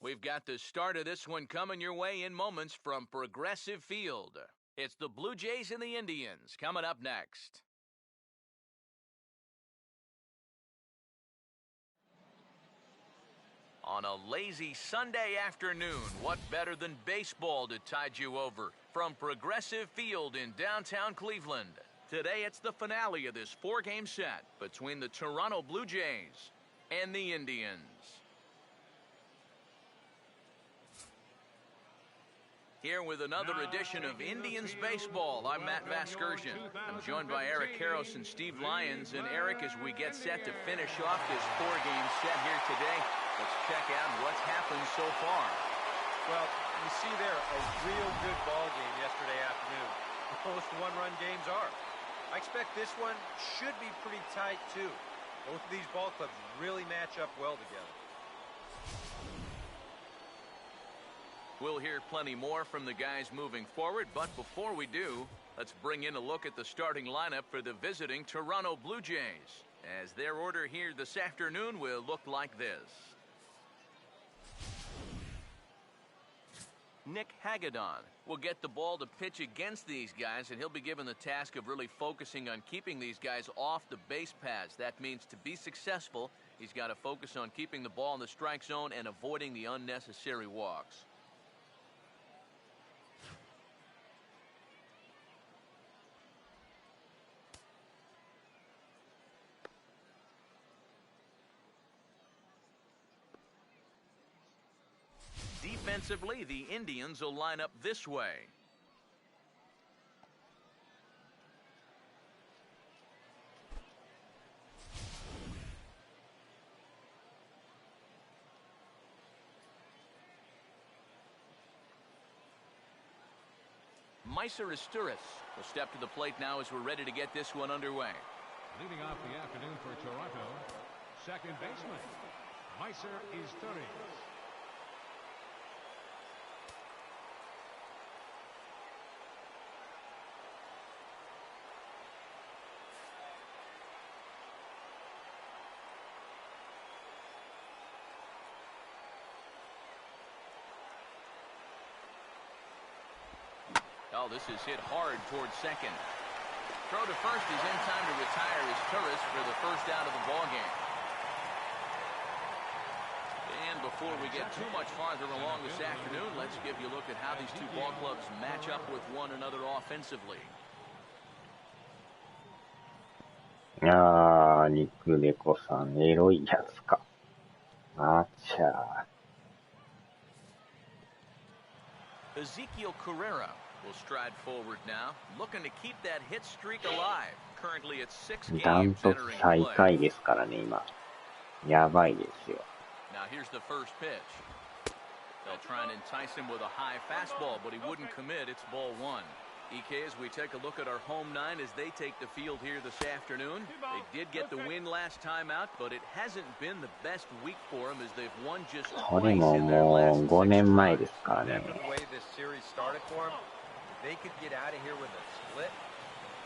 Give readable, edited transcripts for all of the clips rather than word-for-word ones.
We've got the start of this one coming your way in moments from Progressive Field. It's the Blue Jays and the Indians coming up next. On a lazy Sunday afternoon, what better than baseball to tide you over? From Progressive Field in downtown Cleveland. Today it's the finale of this four-game set between the Toronto Blue Jays and the Indians. Here with another edition of Indians Baseball, I'm Matt Vasgersian. I'm joined by Eric Karros and Steve Lyons. And Eric, as we get set to finish off this four-game set here today, let's check out what's happened so far. Well, you see there a real good ball game yesterday afternoon. Most one-run games are. I expect this one should be pretty tight, too. Both of these ball clubs really match up well together. We'll hear plenty more from the guys moving forward, but before we do, let's bring in a look at the starting lineup for the visiting Toronto Blue Jays, as their order here this afternoon will look like this. Nick Hagedorn will get the ball to pitch against these guys, and he'll be given the task of really focusing on keeping these guys off the base paths. That means to be successful, he's got to focus on keeping the ball in the strike zone and avoiding the unnecessary walks. Defensively, the Indians will line up this way. Meiser Isturis will step to the plate now as we're ready to get this one underway. Leading off the afternoon for Toronto, second baseman, Meiser Isturis. Oh, this is hit hard towards second. Throw to first is in time to retire his Turris for the first out of the ballgame. And before we get too much farther along this afternoon, let's give you a look at how these two ball clubs match up with one another offensively. 肉猫さん、エロいやつか。あちゃー。Ezekiel Carrera will stride forward now, looking to keep that hit streak alive. Currently it's 6 games ダントツ最下位ですからね、今。やばいですよ。Now here's the first pitch. They'll try and entice him with a high fastball, but he wouldn't commit. It's ball one. EK, as we take a look at our home nine as they take the field here this afternoon. They did get the win last time out, but it hasn't been the best week for them as they've won just twice in their last 6 5年前ですからね。The way this series started for them, if they could get out of here with a split,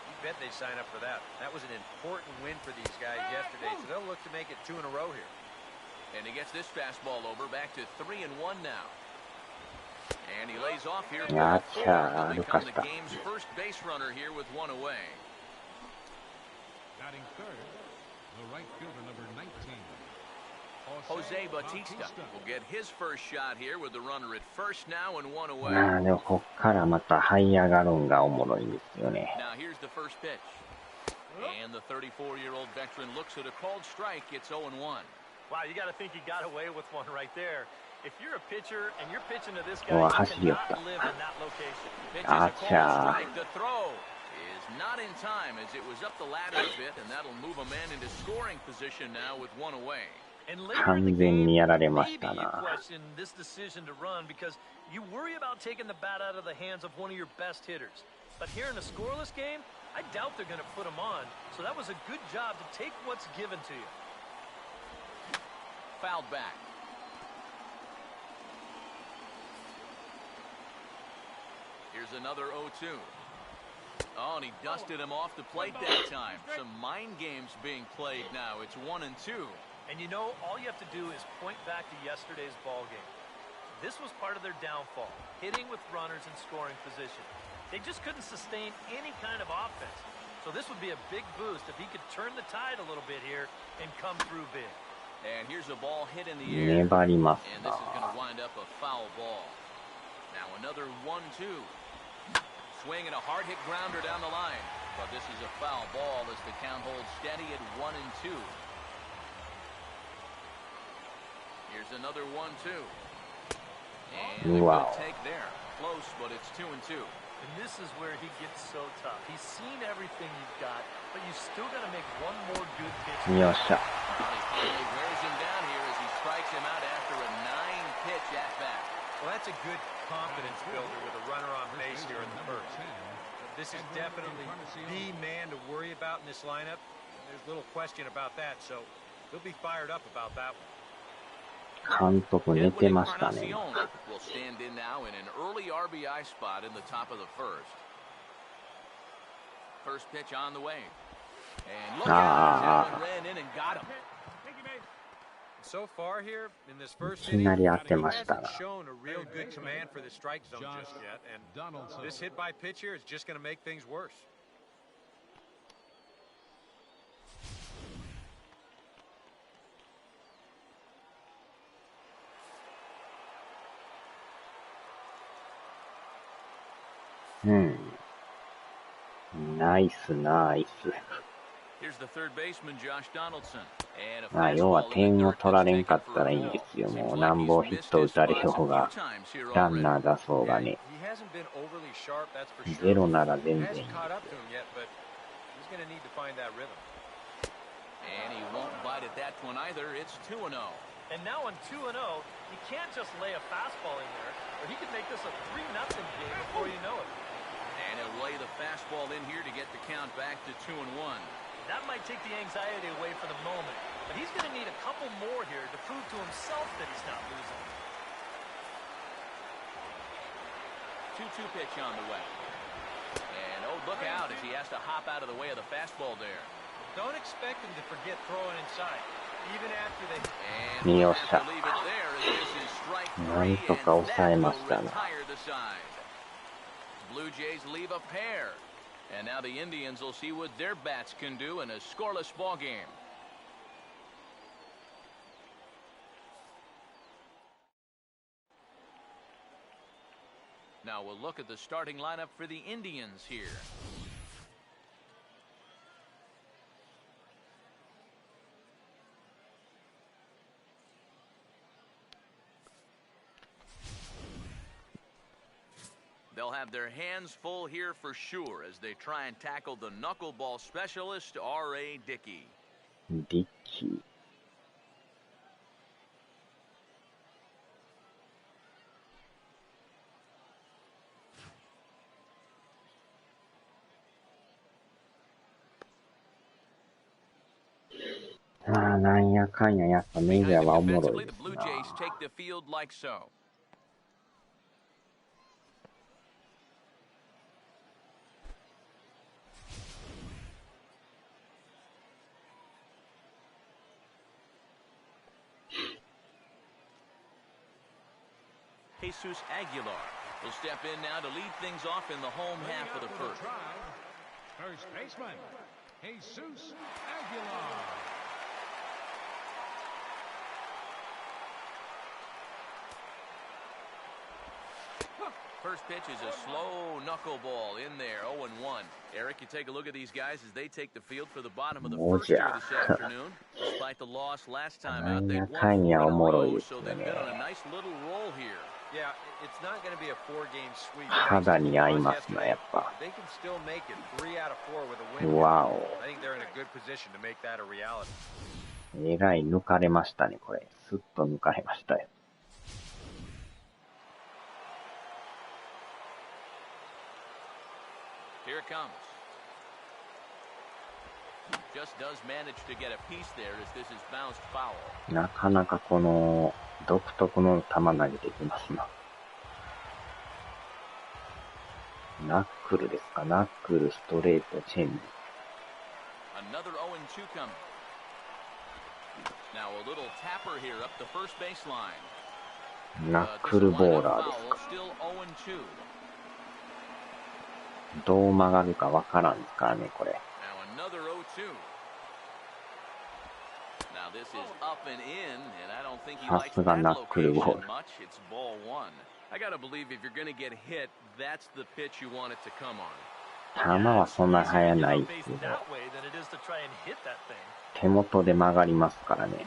you bet they sign up for that. That was an important win for these guys yesterday, so they'll look to make it 2 in a row here. And he gets this fastball over, back to 3-1 now. And he lays off here. He'll become the game's first base runner here with one away. Batting third, the right fielder, number 19. Jose Bautista will get his first shot here with the runner at first now and one away. でもこっからまた這い上がるんがおもろいんですよね。Now here's the first pitch. And the 34-year-old veteran looks at a called strike. It's 0-1. Wow, you got to think he got away with one right there. If you're a pitcher and you're pitching to this guy, you cannot live in that location. Pitches a called strike. The throw is not in time as it was up the ladder a bit, and that'll move a man into scoring position now with one away. And later in the game, maybe you question this decision to run because you worry about taking the bat out of the hands of one of your best hitters. But here in a scoreless game, I doubt they're going to put him on. So that was a good job to take what's given to you. Fouled back. Here's another 0-2. Oh, and he dusted him off the plate that time. Some mind games being played now. It's 1-2. And you know, all you have to do is point back to yesterday's ball game. This was part of their downfall, hitting with runners in scoring position. They just couldn't sustain any kind of offense. So this would be a big boost if he could turn the tide a little bit here and come through big. And here's a ball hit in the air. 粘ります And this is going な。 to wind up a foul ball. Now another 1-2. Swing and a hard hit grounder down the line. But this is a foul ball as the count holds steady at 1-2. Here's another 1-2. And a Wow. good take there. Close, but it's 2-2. And this is where he gets so tough. He's seen everything you've got, but you still got to make one more good pitch. よっしゃ。 He wears him down here as he strikes him out after a 9-pitch at bat. Well, that's a good confidence builder with a runner on base here in the first. This is definitely the man to worry about in this lineup. There's little question about that, so he'll be fired up about that one. 監督寝てましたね。 Will stand in now in an early RBI spot in the top of the first. First pitch on the way. And look out, Allen ran in and got him. So far here in this first いきな inning, り he 当てましたな。 hasn't shown a real good command for the strike zone just yet, and this hit by pitch here is just going to make things worse. Nice, nice. Here's the third baseman, Josh Donaldson. And a まあ、要は fastball 点 in を the 取られん dark か to っ take た it らいい for ん a で ball. すよ。も Seems う like なんぼ he's ヒッ missed ト his 打たれ spots よ a う few が、 times here ラン already. ナー出そうが Yeah, ね、 he hasn't been overly sharp, that's for sure. ゼロなら全 He 然いい。 hasn't caught up to him yet, but he's going to need to find that rhythm. And he won't bite at that one either. It's 2-0. And now on 2-0, you can't just lay a fastball in there, or he could make this a 3-0 game before you know it. And he'll lay the fastball in here to get the count back to 2-1. That might take the anxiety away for the moment, but he's going to need a couple more here to prove to himself that he's not losing. 2-2 pitch on the way. And oh, look out as he has to hop out of the way of the fastball there. Don't expect him to forget throwing inside, even after they... And we'll よっしゃ。 have to leave it there as this is strike な three, んとか and 抑え that ま will したな。 retire the side. Blue Jays leave a pair. And now the Indians will see what their bats can do in a scoreless ball game. Now we'll look at the starting lineup for the Indians here. They'll have their hands full here for sure as they try and tackle the knuckleball specialist, R.A. Dickey. ディッキー。ああ、なんやかんや、やっぱメジャーはおもろい Defensively, で the す Blue な。 Jays take the field like so. Jesus Aguilar will step in now to lead things off in the home half of the first. First baseman, Jesus Aguilar. First pitch is a slow knuckleball in there, 0-1. Eric, you take a look at these guys as they take the field for the bottom of the first here this afternoon. Despite the loss last time out, they won 4 in a row, so they've been on a nice little roll here. Yeah, it's not going to be a 4-game sweep. 肌に合いますな、やっぱ。 They can still make it 3 out of 4 with a win. わお。 I think they're in a good position to make that a reality. えらい抜かれましたね、これ。スッと抜かれましたよ。Here it comes. Just does manage to get a piece there as this is bounced foul. なかなかこの独特の球投げてきますな。ナックルですか？ナックル、ストレート、チェンジ。 Another 0-2 coming. Now a little tapper here up the first baseline. ナックルボーラーですか。どう曲がるかわからんですからね、これ。さすがナックルボール。球はそんな速ないですけど、手元で曲がりますからね。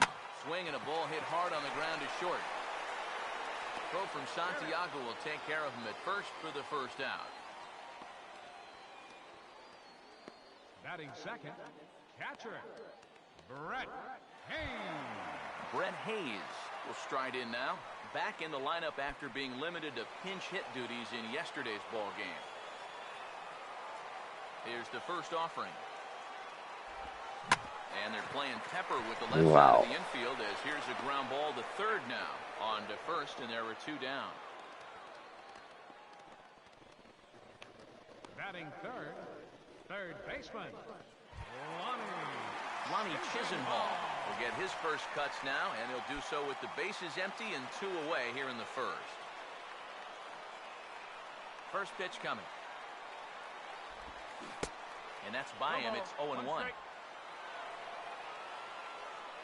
Batting second, catcher, Brett Hayes will stride in now, back in the lineup after being limited to pinch hit duties in yesterday's ball game. Here's the first offering. And they're playing Pepper with the left side of the infield as here's a ground ball to third now. On to first, and there were two down. Batting third, third baseman, Lonnie Chisenhall will get his first cuts now, and he'll do so with the bases empty and two away here in the first. First pitch coming. And that's by him. It's 0-1.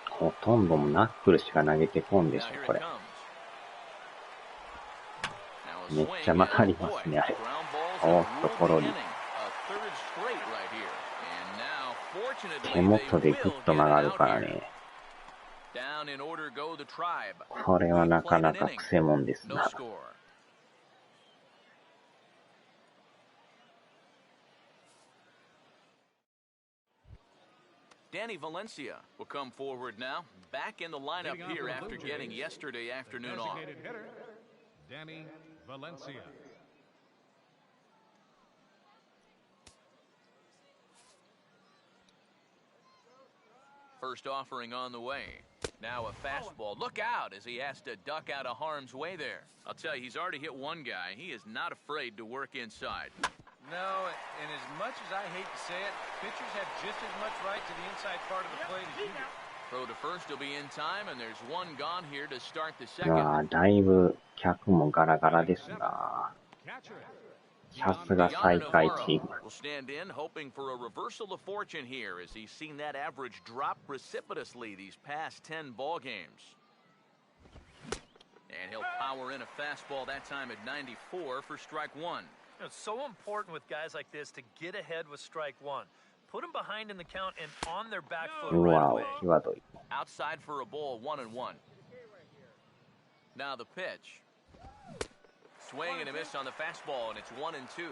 ほとんどもナックルしか投げてこんでしょ、これ。めっちゃ曲がりますね、あれ。おっと、コロリ。手元でグッと曲がるからね。これはなかなかくせもんですな。Danny Valencia will come forward now, back in the lineup here after getting yesterday afternoon off. Danny Valencia. First offering on the way. Now a fastball. Look out as he has to duck out of harm's way there. I'll tell you, he's already hit one guy. He is not afraid to work inside. No, and as much as I hate to say it, pitchers have just as much right to the inside part of the plate as you do. Throw to first will be in time, and there's one gone here to start the second. だいぶ客もガラガラですな。さすが最下位チーム。Will stand in, hoping for a reversal of fortune here as he's seen that average drop precipitously these past 10 ball games. And he'll power in a fastball that time at 94 for strike one. It's so important with guys like this to get ahead with strike one. Put them behind in the count and on their back foot right away. 際どい。 Outside for a ball, 1-1. Now the pitch. Swing and a miss on the fastball, and it's 1-2.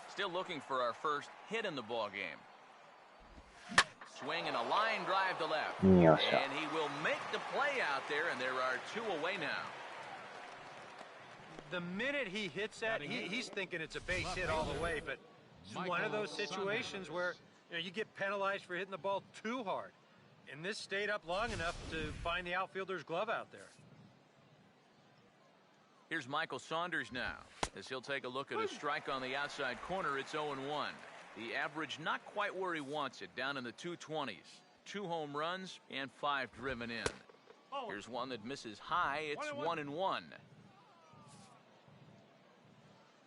Still looking for our first hit in the ball game. Swing and a line drive to left. And he will make the play out there, and there are two away now. The minute he hits that, he's thinking it's a base hit all the way, but it's one of those situations where you get penalized for hitting the ball too hard. And this stayed up long enough to find the outfielder's glove out there. Here's Michael Saunders now, as he'll take a look at a strike on the outside corner. It's 0-1. The average not quite where he wants it, down in the 220s. 2 home runs and 5 driven in. Here's one that misses high. It's 1-1.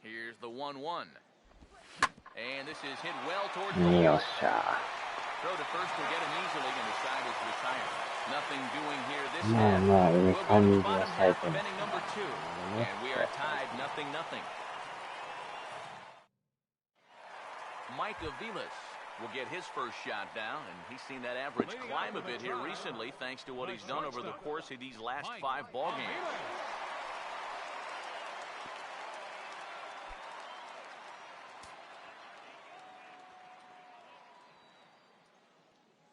Here's the 1-1. And this is hit well towards the wall. Throw to first will get him easily, and the side is retired. Nothing doing here this half. We'll go to the bottom half of inning number 2. And we are tied 0-0. Mike Aviles will get his first shot down, and he's seen that average climb a bit here recently thanks to what he's done over the course of these last 5 ball games.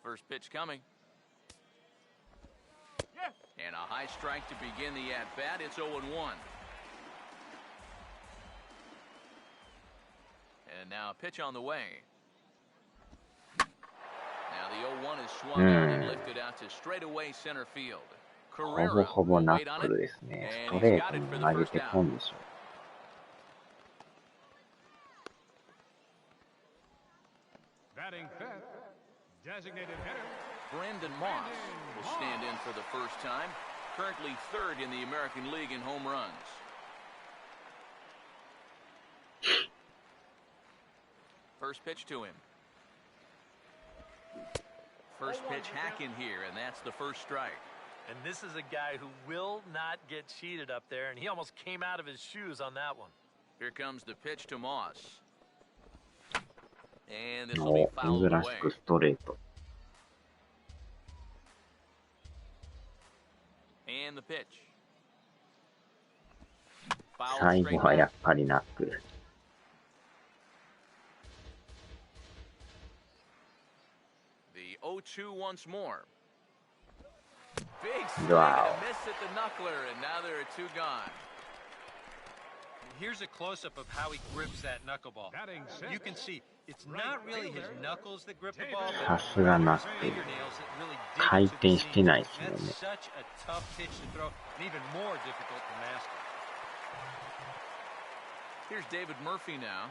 First pitch coming. And a high strike to begin the at-bat. It's 0-1. And now a pitch on the way. Now the 0-1 is swung out and lifted out to straightaway center field. Carrera will wait on it, and he's got it for the first down. Batting fifth, designated hitter Brandon Moss will stand in for the first time. currently third in the American League in home runs. First pitch to him. First pitch hack in here, and that's the first strike. And this is a guy who will not get cheated up there, and he almost came out of his shoes on that one. Here comes the pitch to Moss. And this will be fouled away. 珍しくストレート。And the pitch. 最後はやっぱりナックル。The 0-2 once more. Big swing and a miss at the knuckler, and now there are two gone. Here's a close-up of how he grips that knuckleball. You can see it's not really his knuckles that grip the ball, but さすがナックル。 fingernails that really 回 dig 転 into し the てな seam. いですもんね。 That's such a tough pitch to throw, and even more difficult to master. Here's David Murphy now.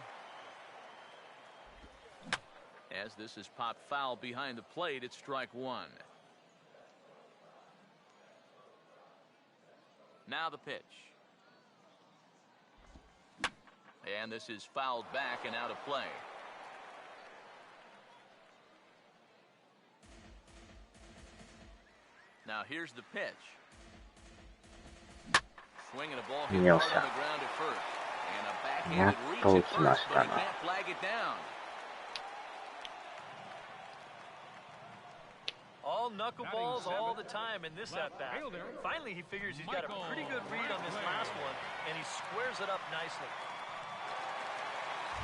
As this is popped foul behind the plate, it's strike one. Now the pitch. And this is fouled back and out of play. Now here's the pitch. Swinging a ball hit hard on the ground at first. And a backhanded reach at first, but he can't flag it down. All knuckleballs all the time in this at-bat. Finally, he figures he's got a pretty good read on this last one, and he squares it up nicely.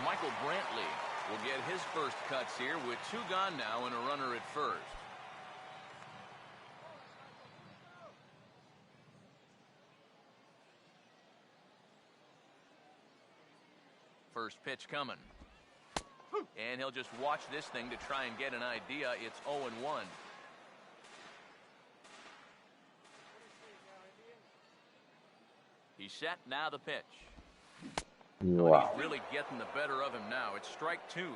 Michael Brantley will get his first cuts here with two gone now and a runner at first. First pitch coming. And he'll just watch this thing to try and get an idea. It's 0-1. He's set, now the pitch. Wow. He's really getting the better of him now. It's strike two.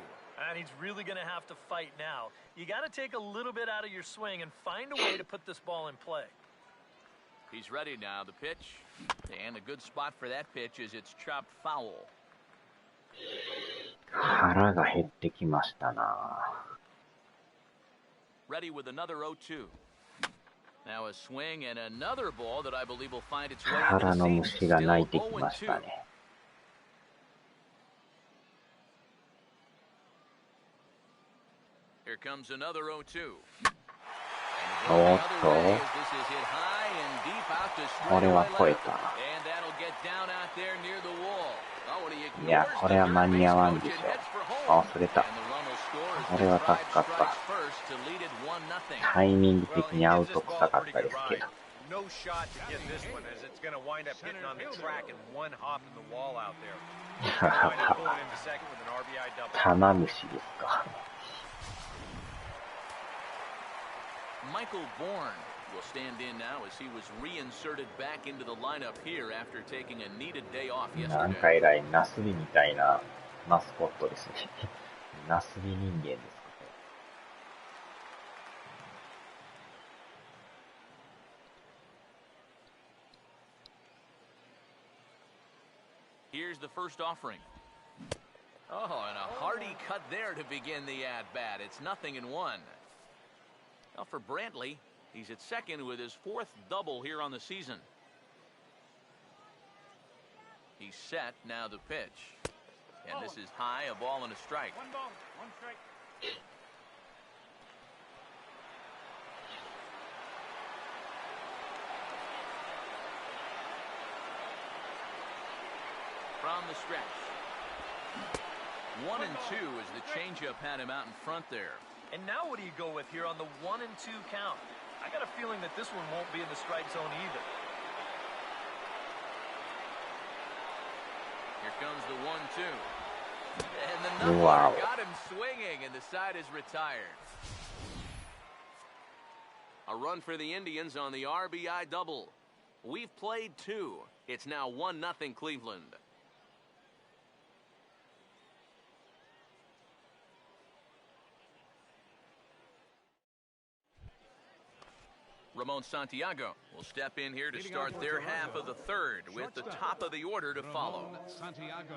And he's really going to have to fight now. You got to take a little bit out of your swing and find a way to put this ball in play. He's ready now, the pitch. And a good spot for that pitch is it's chopped foul. 腹が減ってきましたな。 Ready with another 0-2. Now a swing and another ball that I believe will find its way into 腹 the の seats. 虫が鳴い Still てきました 0-2. ね。 Here comes another 0-2. おっと、 This is hit high and deep out to これは straightaway 超え left. た。 And that'll get down out there near the wall. Oh, and he ignores いや、これは間に合わんでし the third base coach and heads for ょ。 home. あ、忘れた。 And the run will score as これは the 助か drive った。 strikes first to lead it 1-0. タイミング的にアウト臭かったですけど。 No shot to get this one, as it's going to wind up hitting on the track and one hop in the wall out there. Wind up pulling into second with an RBI double. 玉虫ですか。 Michael Bourne will stand in now as he was reinserted back into the lineup here after taking a needed day off なんか yesterday. えらいナスビみたいなマスコットですね。ナスビ人間ですか。 Here's the first offering. Oh, and a hearty cut there to begin the at-bat. It's 0-1. Now for Brantley, he's at second with his fourth double here on the season. He's set, now the pitch. And this is high, a ball and a strike. 1 ball, 1 strike. From the stretch. 1-2 as the changeup had him out in front there. And now what do you go with here on the 1-2 count? I got a feeling that this one won't be in the strike zone either. Here comes the 1-2. And the knuckler Wow. got him swinging, and the side is retired. A run for the Indians on the RBI double. We've played 2. It's now 1-0 Cleveland. Ramon Santiago will step in here to start their half of the third with the top of the order to follow. Santiago.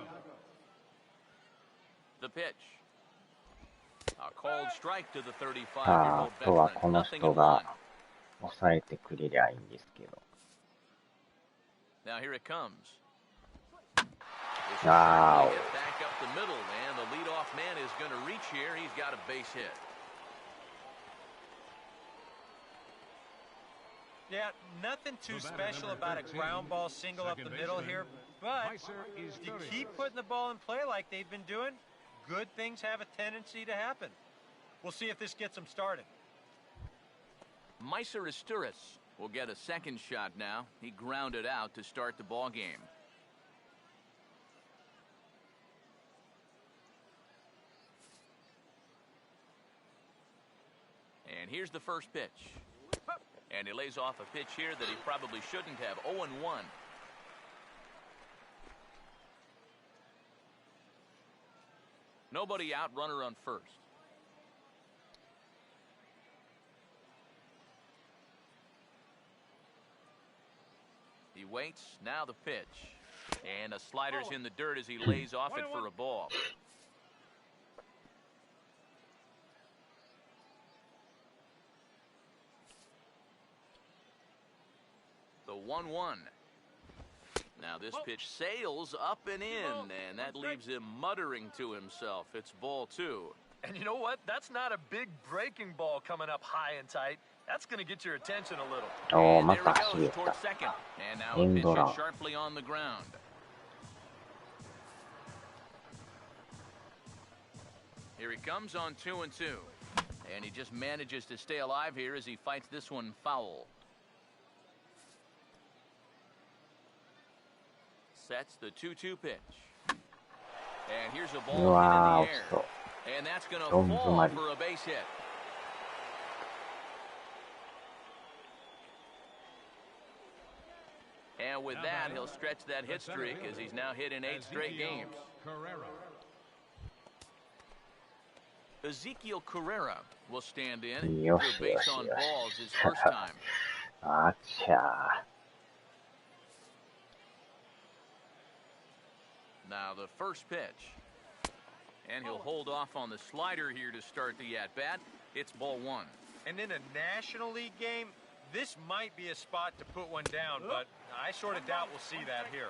The pitch. A cold strike to the 35-year-old あとは veteran. この Nothing 人 in が one. 抑えてくれりゃいいんですけど。 Now here it comes. Wow. Get back up the middle, and the leadoff man is going to reach here. He's got a base hit. Yeah, nothing too special about a ground ball single up the middle here, but if you keep putting the ball in play like they've been doing, good things have a tendency to happen. We'll see if this gets them started. Meiser Asturias will get a second shot now. He grounded out to start the ball game. And here's the first pitch. And he lays off a pitch here that he probably shouldn't have. 0-1. Nobody out, runner on first. He waits, now the pitch. And a slider's in the dirt as he lays off it for a ball. The 1-1. Now this pitch sails up and in, and that leaves him muttering to himself. It's ball 2. And you know what? That's not a big breaking ball coming up high and tight. That's going to get your attention a little. おー、 And ま there た he 走 goes れた。 towards second. And now エ a ン pitch ドラ hit ン。 sharply on the ground. Here he comes on 2-2. And he just manages to stay alive here as he fights this one foul. Sets the 2-2 pitch. And here's a ball うわー、 hit 惜 in し the そう。 air. And that's going to どん詰 fall まり。 for a base hit. And with that, he'll stretch that hit streak as he's now hit in 8 straight games. Ezekiel Carrera will stand in Yo, for a base on yo, yo. balls his first time. あちゃ Now the first pitch. And he'll hold off on the slider here to start the at-bat. It's ball 1. And in a National League game, this might be a spot to put one down, but I sort of doubt we'll see that here.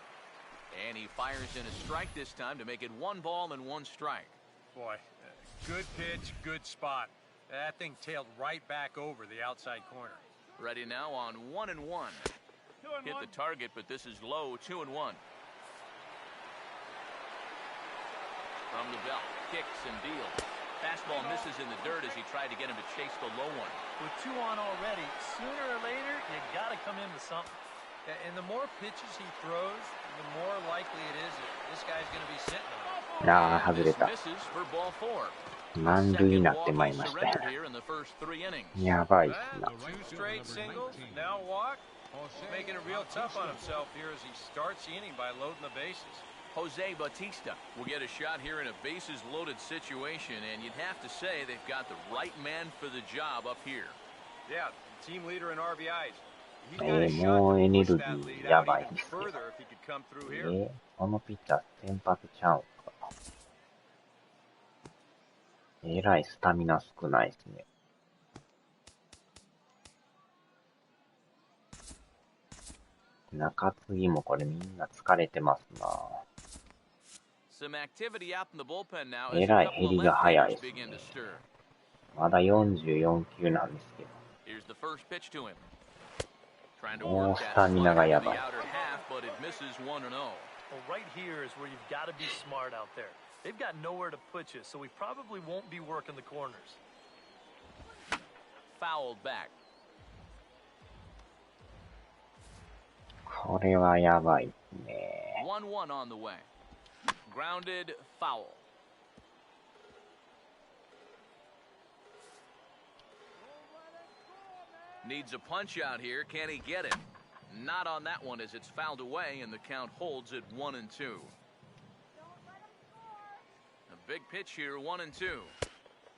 And he fires in a strike this time to make it 1 ball and 1 strike. Boy, good pitch, good spot. That thing tailed right back over the outside corner. Ready now on 1-1. Hit the target, but this is low, 2-1. From the belt, kicks and deals. Fastball misses in the dirt as he tried to get him to chase the low one. With 2 on already, sooner or later, you got to come into something. And the more pitches he throws, the more likely it is that this guy's going to be sitting on it. あー、外れた。 Misses for ball 4. 満塁になってまいりました。 Surrendered here in the first 3 innings. やばいっすな。 2 straight singles, now walk. Making it real tough on himself here as he starts the inning by loading the bases. Jose Bautista will get a shot here in a bases-loaded situation, and you'd have to say they've got the right man for the job up here. Yeah, team leader in RBIs. He's got a もうエ shot ネ to ル push ギ that ー lead や out ばい even ですね。 further if he could come through here. このピッチャー先発ちゃうんか。えらいスタミナ少ないですね。中継ぎもこれみんな疲れてますな。 Some activity out in the bullpen now え as ら a い couple 減 of りが早い left-handers です begin ね to。stir. まだ44球なんですけど。 Here's the first pitch to him. Trying to もう work ス that タミナ slider が to や the ばい。 outer half, but it misses 1-0. Well, right here is where you've got to be smart out there. They've got nowhere to put you, so we probably won't be working the corners. Fouled back. これはやばいですね。 1-1 on the way. Grounded, foul. Needs a punch out here. Can he get it? Not on that one as it's fouled away and the count holds at 1-2. A big pitch here, 1-2.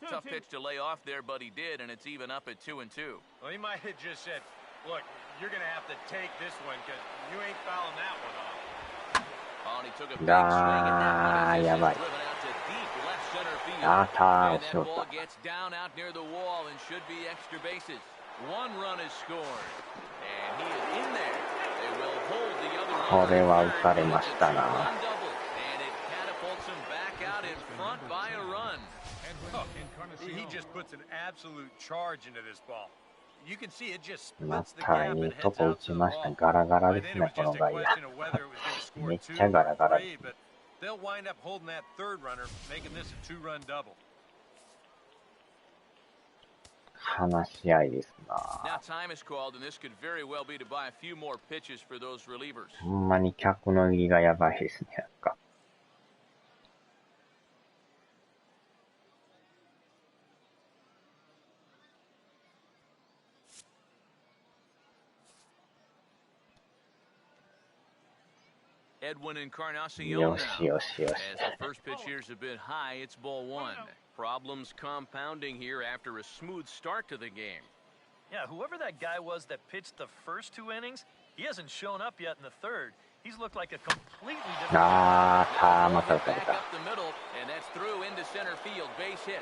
Tough pitch to lay off there, but he did, and it's even up at 2-2. Well, he might have just said, Look, you're going to have to take this one because you ain't fouling that one off. Oh, and he took a big swing at that one. Yeah, right. Driven out to deep left center field. Ah, And that ball gets down out near the wall and should be extra bases. One run is scored. And he is in there. They will hold the other runner. これは打たれましたな。 And it catapults him back out in front by a run. He just puts an absolute charge into this ball. You can see it just ま splits the た gap いい and と heads こ打 out ち to the ました。 ball. ガラガラ By です then it ね、 was この just a 外野。 question of whether it was going to score めっ two ちゃガラ or ガラ。 three, but they'll wind up holding that third runner, making this a two-run double. 話し合いですな。 Now time is called, and this could very well be to buy a few more pitches for those relievers. ほんまに客の入りがやばいですね、なんか。Edwin Encarnacion よ now. しよしよし。 As the first pitch here is a bit high, it's ball one. Problems compounding here after a smooth start to the game. Yeah, whoever that guy was that pitched the first two innings, he hasn't shown up yet in the third. He's looked like a completely different. あー、また打たれ Back た。 up the middle, and that's through into center field, base hit.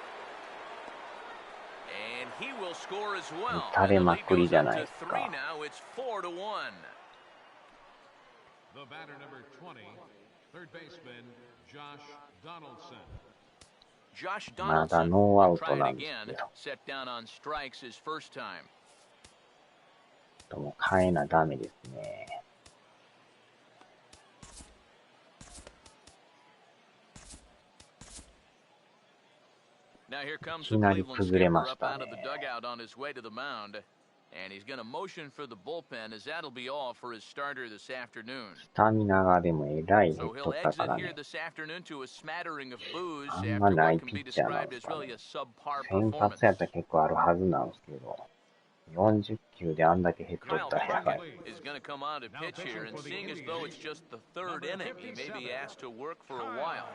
And he will score as well. 打たれまくりじゃない And で the す lead か。 goes up to 3 now. It's 4-1. The batter number 20, third baseman Josh Donaldson. Josh まだ Donaldson ノーア will ウト try な it んです again. けど。 Set down on strikes his first time. とも変えなダメですね。 Now here comes い the きなり Cleveland 崩れ skipper まし up た out of the ね。 dugout on his way to the mound. And he's going to motion for the bullpen as that'll be all for his starter this afternoon. スタミナがでもえらい減 So っと he'll ったか exit ら here ね。 this afternoon to a smattering of boos あん after まな what い can ピ be ッチャーなん described で as すか really ね。 a subpar 先 performance. 発やったら結構あるはずなんですけど、40球であんだけ減っとっ Kyle たらやばい。 Tucker is going to come on to pitch here, and seeing as though it's just the third inning, he may be asked to work for a while.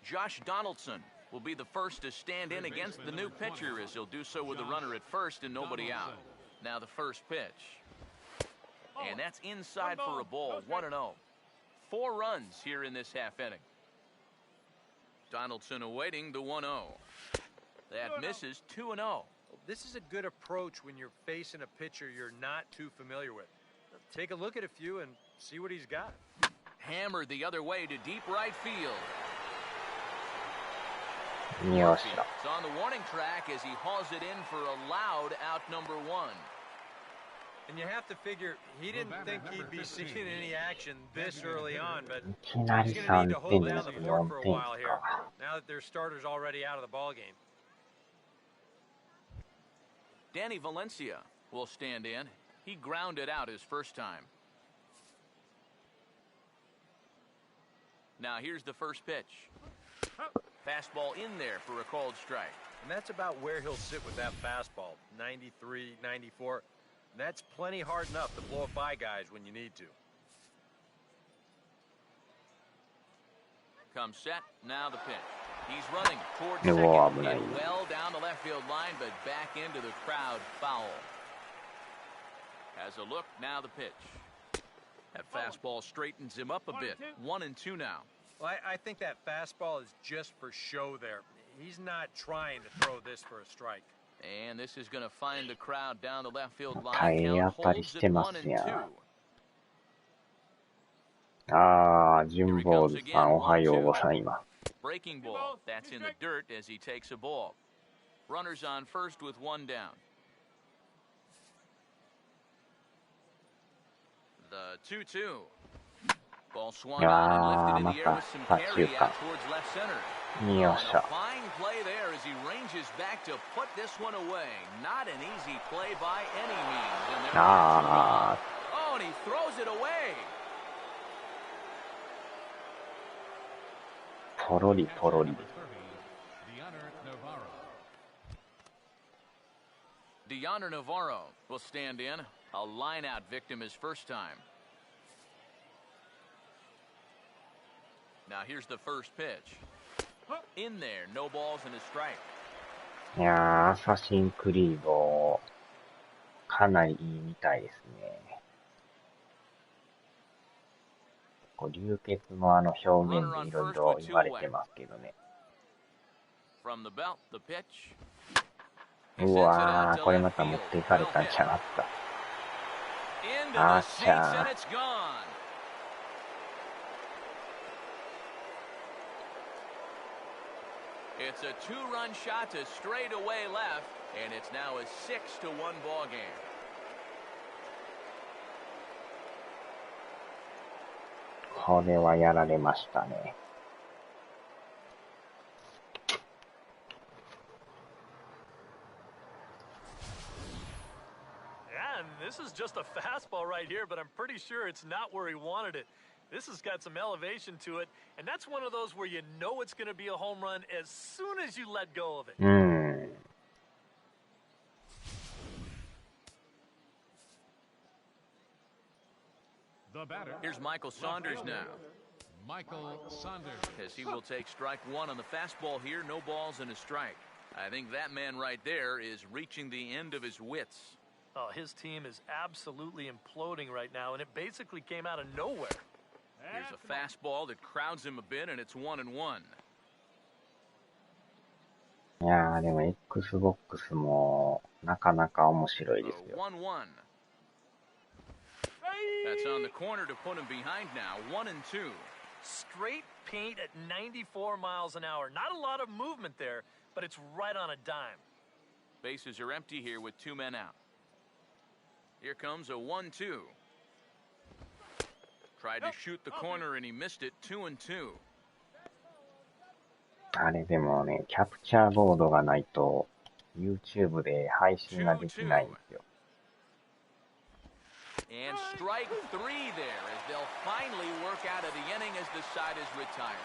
Josh Donaldson will be the first to stand in against the new pitcher, as he'll do so with a runner at first and nobody out. Now the first pitch. And that's inside for a ball, 1-0. 4 runs here in this half inning. Donaldson awaiting the 1-0. That misses, 2-0. This is a good approach when you're facing a pitcher you're not too familiar with. Take a look at a few and see what he's got. Hammered the other way to deep right field. よっしゃ。 It's on the warning track as he hauls it in for a loud out number 1. And you have to figure he didn't think he'd be seeing any action this early on, but いきなり he's going to need 3 to 点 hold で down the 4 fort for a 点 while here. か。 Now that their starter's already out of the ball game. Danny Valencia will stand in. He grounded out his first time. Now here's the first pitch. Fastball in there for a called strike. And that's about where he'll sit with that fastball, 93, 94. And that's plenty hard enough to blow it by guys when you need to. Comes set, now the pitch. He's running toward No, second. I'm Hit not. well down the left field line, but back into the crowd, foul. Has a look, now the pitch. That fastball straightens him up a bit. 1-2 now. Well, I think that fastball is just for show there. He's not trying to throw this for a strike. And this is going to find the crowd down the left field line. 体 Count 当たり holds し at てますや 1-2. ん。あー、ジュンボールさんおはようございます。 Breaking ball. That's in the dirt as he takes a ball. Runners on first with 1 down. The 2-2. Ball swung on and lifted in the air with some carry out towards left center. よっ And し a ゃ。 fine play there as he ranges back to put this one away. Not an easy play by any means. And thereあ oh, and he throws it away. ー、ポロリポロリ。 Number 30, Deanna Navarro. Deanna Navarro will stand in. A line-out victim his first time. Now here's the first pitch. In there, no balls and a strike. いやー、アサシンクリード、かなりいいみたいですね。こう流血の表現でいろいろ言われてますけどね。From the belt, the pitch. うわー、これまた持っていかれたんじゃなかった。あっしゃー。It's a two-run shot to straightaway left, and it's now a 6-1 ball game. これはやられましたね。Yeah, and this is just a fastball right here, but I'm pretty sure it's not where he wanted it. This has got some elevation to it, and that's one of those where you know it's going to be a home run as soon as you let go of it. The batter. Here's Michael Saunders now. Michael Saunders. As he will take strike one on the fastball here, no balls and a strike. I think that man right there is reaching the end of his wits. Oh, his team is absolutely imploding right now, and it basically came out of nowhere. Here's a fastball that crowds him a bit, and it's 1-1. いやー、でも XBOX もなかなか面白いですよ。1-1. That's on the corner to put him behind now. 1-2. Straight paint at 94 miles an hour. Not a lot of movement there, but it's right on a dime. Bases are empty here with two men out. Here comes a 1-2. Tried to shoot the corner and he missed it. 2-2. あれでもね、キャプチャーボードがないと YouTube で配信ができないんですよ。And strike three there as they'll finally work out of the inning as the side is retired.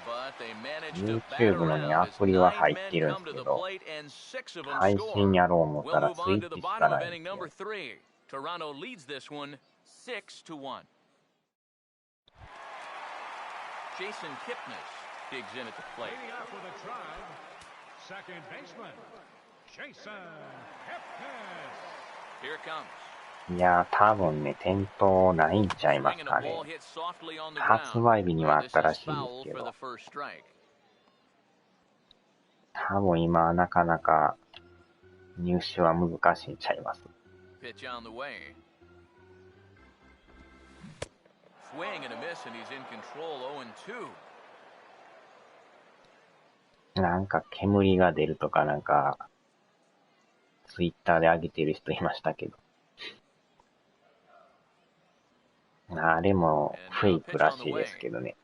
But they managed to YouTube のね、アプリは入ってるんですけど、配信やろう思ったらスイッチしかないんですよ。Toronto leads this one 6-1. Jason Kipnis digs in at the plate. Leading off with a drive, second baseman, Jason Kipnis. Here it comes. いやー、多分ね、点灯ないんちゃいますかね。発売日にはあったらしいんですけど、多分今なかなか入手は難しいんちゃいます。Pitch on the way. Swing and a miss, and he's in control. 0-2. なんか煙が出るとかなんかツイッターで上げてる人いましたけど、あれもフェイクらしいですけどね。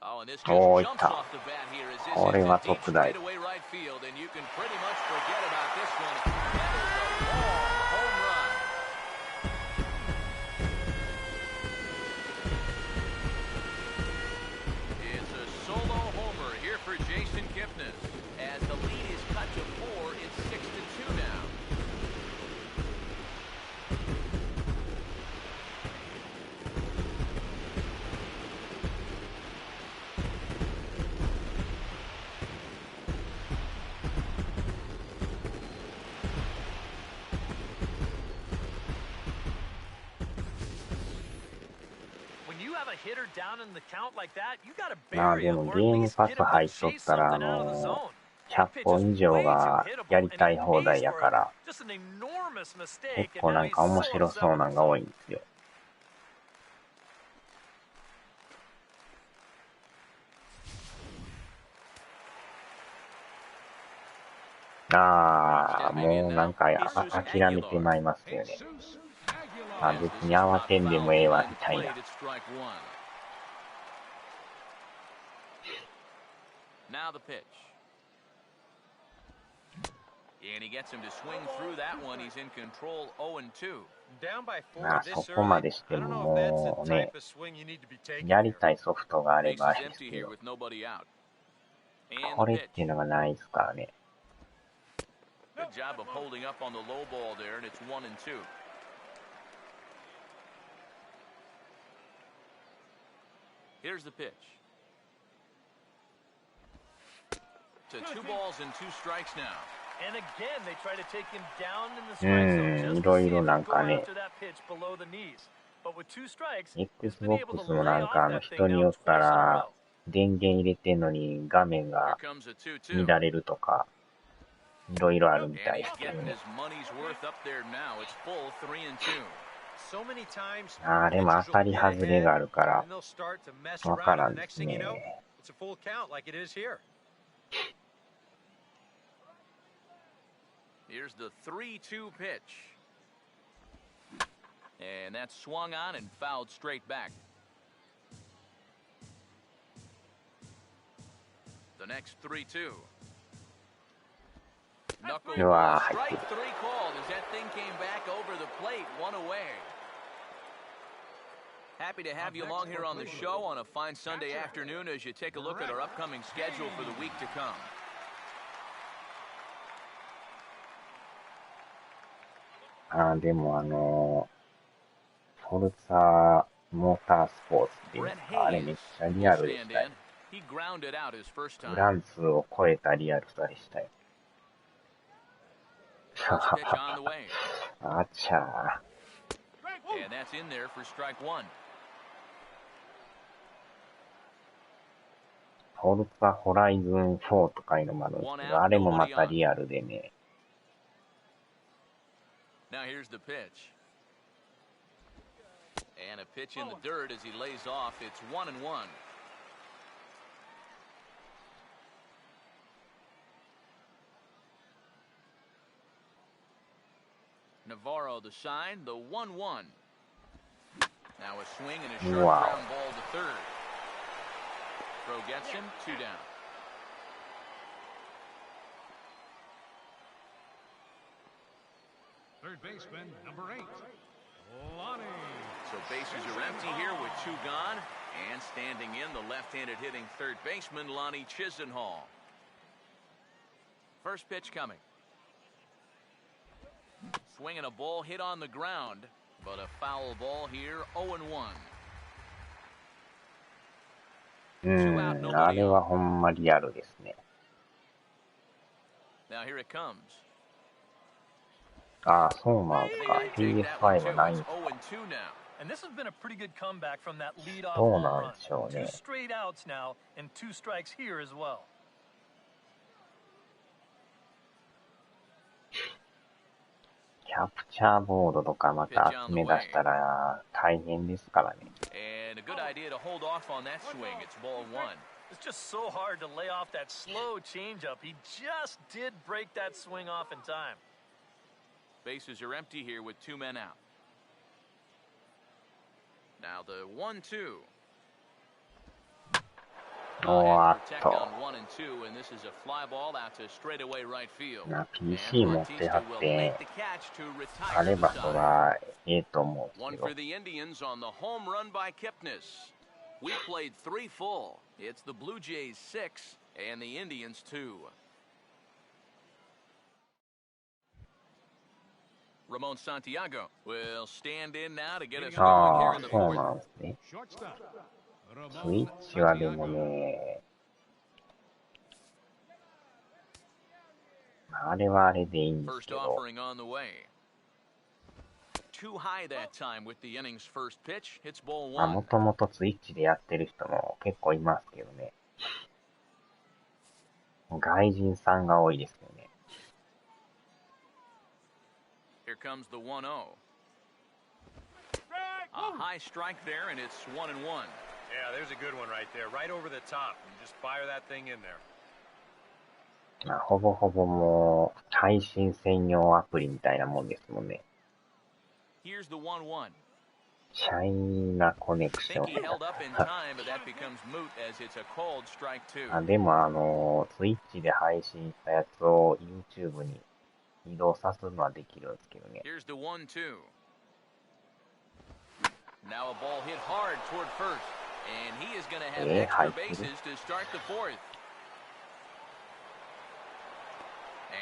おー、いった。これは特大。まあでもゲームパス入っとったら100本以上がやりたい放題やから結構なんか面白そうなのが多いんですよ。ああ、もうなんか諦めてまいりますよね。あ、別に慌てんでもええわみたいな。Now the pitch. And he gets him to swing through that one. He's in control 0-2. Down by 4まあ this そこまでしてももうね、やりたいソフトがあればいいですけど、これっていうのがないですからね。Good job of holding up on the low ball there, and it's 1-2. Here's the pitch. To 2 balls and 2 strikes now. And again, they try to take him down in the strike zone. いろいろなんかね、 After that pitch below the knees. But with 2 strikes, XBOX もなんか人によったら電源入れてんのに画面 Here が comes a 2-2. 乱れるとか、いろいろあるみた And い he's ですけど getting ね。 his money's worth up there now. It's full 3-2. So many times, あれも当たり外れがあるから and they'll start to mess わか around, ら and ん the で next す thing you ね。 know, it's a full count like it is here. Here's the 3-2 pitch. And that's swung on and fouled straight back. The next 3-2. Knuckle Wow. strike 3 called as that thing came back over the plate, 1 away. Happy to have you along here on the show on a fine Sunday afternoon as you take a look at our upcoming schedule for the week to come. でもフォルツァモータースポーツっていうんですか、あれめっちゃリアルでしたよ。 He grounded out his first グ time. ランツーを超えたリアルさでしたよ。 First pitch on the way. あちゃ And that's in there for strike 1. フォルツァホライズン4とかいうのもあるんですけど、あれもまたリアルでね。 Now here's the pitch. And a pitch in the dirt as he lays off. It's 1-1. Navarro the sign, the 1-1. Now a swing and a sharp ground ball to third. Throw gets him, 2 down. Third baseman, number 8, Lonnie. So bases are empty here with 2 gone. And standing in, the left-handed hitting third baseman, Lonnie Chisenhall. First pitch coming. Swinging a ball hit on the ground, but a foul ball here, 0-1. あれはほんまリアルですね。 Now here it comes. そうなんですか。PS5 はないんですか。 0-2 now. And this has been a pretty good comeback from that leadoff どう home なん run. でしょう 2 ね。 straight outs now and 2 strikes here as well. キャプチャーボードとかまた集め出したら大変ですからね。 And a good idea to hold off on that swing. It's ball 1. It's just so hard to lay off that slow changeup. He just did break that swing off in time. Bases are empty here with 2 men out. Now the 1-2. Protect on 1 and 2, and this is a fly ball out to straightaway right field. PC 持ってはってあればそらと思うんですけ One ど。 for the Indians on the home run by Kipnis. We played 3 full. It's the Blue Jays 6 and the Indians 2. Ramon Santiago will stand in now to get us going here in the そう fourth. なんですね。 Shortstop, スイッチはでもね、あれはあれでいいんです First けど、 offering on the way. Too high that time with the inning's first pitch. Hits ball も 1. ともとスイッチでやってる人も結構いますけどね。外人さんが多いですよね。 Here comes the 1-0. A high strike there, and it's 1-1. Yeah, there's a good one right there, right over the top. And just fire that thing in there. ほぼほぼもう配信専用アプリみたいなもんですもんね。 Here's the 1-1. チャイナコネクシ Think ョ he ン。 held up in time, but that becomes moot as it's a called strike 2. でもスイッチで配信したやつを YouTube に移動させるのはできるんですけどね。 Here's the 1-2. Now a ball hit hard toward first, and he is going to have extra bases to start the fourth.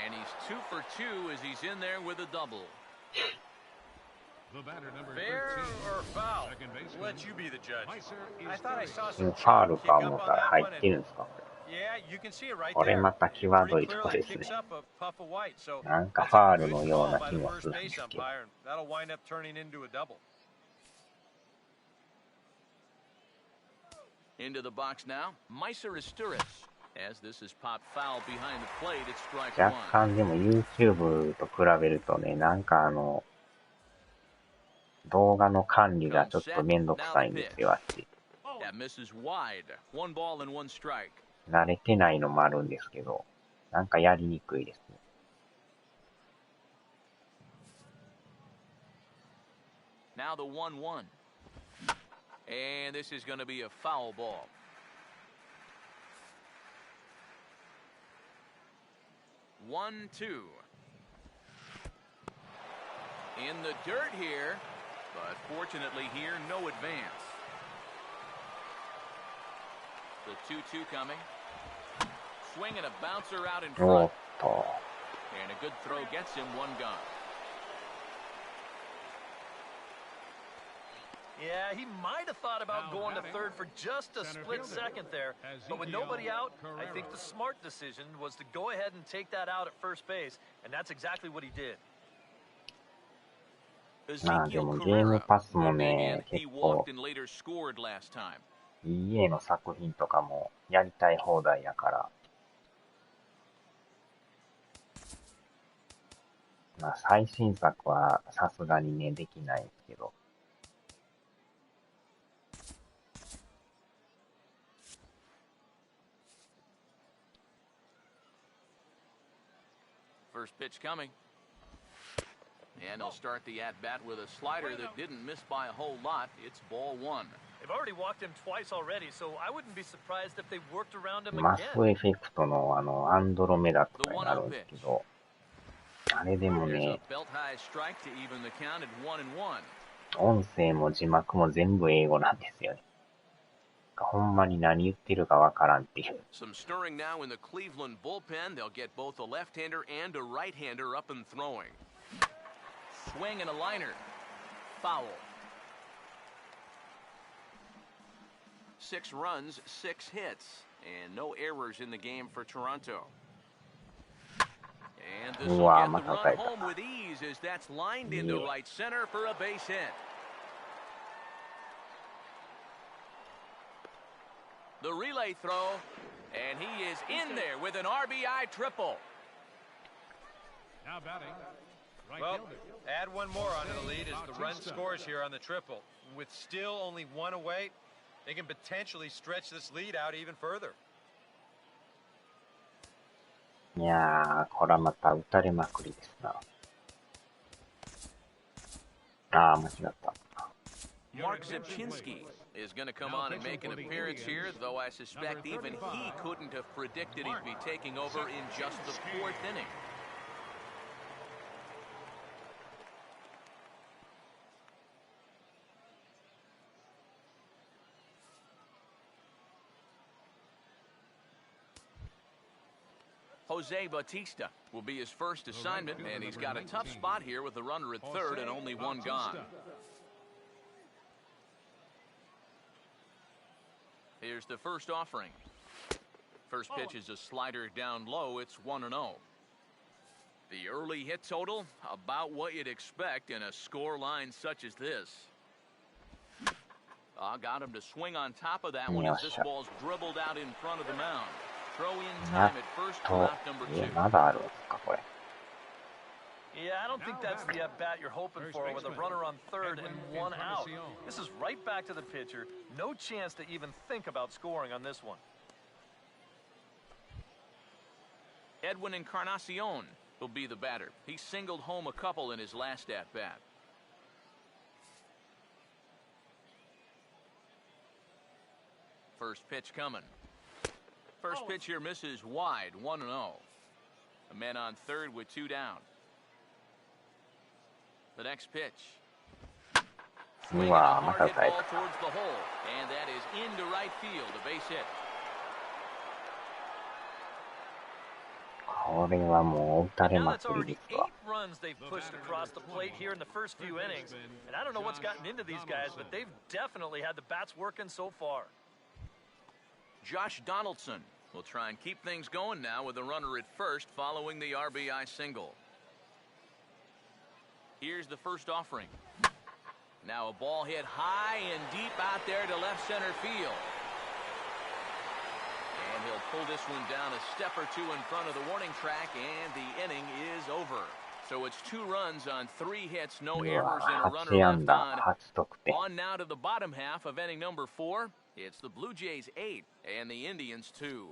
And he's 2 for 2 as he's in there with a double. The batter, number Fair 13. or foul? Second baseman. We'll let you be the judge. Meiser I is thought I 30. saw フ some ァール kick か up 思っ on たら that 入 one, ってるんですか？ yeah, you can see it right これ there. また際 Pretty どいとこ clearly ですね。 kicks up a puff of white, so なんか that's ファー a ル good のよう call な by 気 the もす first るんで base すけど。 umpire, and that'll wind up turning into a double. Into the box now. Meiser is Sturris. As this is popped foul behind the plate, it's strike 若 one. 干でも YouTube と比べるとね、なんか動画の管理がちょっとめんどくさいんですよ、あっち。That misses wide. One ball and one strike. 慣れてないのもあるんですけど、なんかやりにくいですね。Now the 1-1. And this is going to be a foul ball. 1-2. In the dirt here, but fortunately here, no advance. The 2-2 coming. Swing and a bouncer out in おっ front. と、 And a good throw gets him one gone. Yeah, he might have thought about going to third for just a split second there. But with nobody out, I think the smart decision was to go ahead and take that out at first base. And that's exactly what he did. まあで Ezekiel もゲーム Carrera, パスも a big ね、 in. He 結構 walked and later scored last time. EA の作品とかもやりたい放題やから、まあ最新作はさすがにね、できないんですけど、First pitch coming. And he'll start the at-bat with a slider that didn't miss by a whole lot. It's ball one. They've already walked him twice already, so I wouldn't be surprised if they worked around him マス again. エフェクトのアンドロメダとかになるんですけど、あれでも There's ね、 a belt-high strike to even the count at 1-1. 音声も字幕も全部英語なんですよね。ほんまに何言ってるかわからんっていう。 Some stirring now in the Cleveland bullpen. They'll get both a left-hander and a right-hander up and throwing. Swing and a liner. Foul. 6 runs, 6 hits, and no errors in the game for Toronto. And this will Wow, get the run matataita. home with ease as that's lined into Yeah. right center for a base hit. The relay throw, and he is in there with an RBI triple. Now batting. Right Well, fielder. add one more onto the lead as the run scores here on the triple. With still only one away, they can potentially stretch this lead out even further. いやー、これはまた打たれまくりですな。あー、間違った。Mark Zipchinski is going to come on and make an appearance here, though I suspect even he couldn't have predicted he'd be taking over in just the 4th inning. Jose Bautista will be his first assignment, and he's got a tough spot here with the runner at third and only one gone. Here's the first offering. First pitch is a slider down low. It's 1-0. The early hit total, about what you'd expect in a score line such as this. Got him to swing on top of that one as this ball's dribbled out in front of the mound. Throw in time at first for と out number ま 2. だあるんですか、これ。 Yeah, I don't think that's the at-bat you're hoping for with a runner on third and one out. This is right back to the pitcher. No chance to even think about scoring on this one. Edwin Encarnacion will be the batter. He singled home a couple in his last at-bat. First pitch coming. First pitch here misses wide, 1-0. A man on third with 2 down. The next pitch. うわー、ま Hard た hit 打たれ ball た。 towards the hole, and that is into right field, a base hit. これはもう打たれ Now ま that's くり already ですわ。 8 runs they've pushed across the plate here in the first few innings. And I don't know what's gotten into these guys, but they've definitely had the bats working so far. Josh Donaldson will try and keep things going now with a runner at first following the RBI single. Here's the first offering. Now a ball hit high and deep out there to left center field. And he'll pull this one down a step or two in front of the warning track, and the inning is over. So it's 2 runs on 3 hits, no う errors わ and a runner 8安 left 打、 on. 8得点。 On now to the bottom half of inning number 4. It's the Blue Jays 8 and the Indians 2.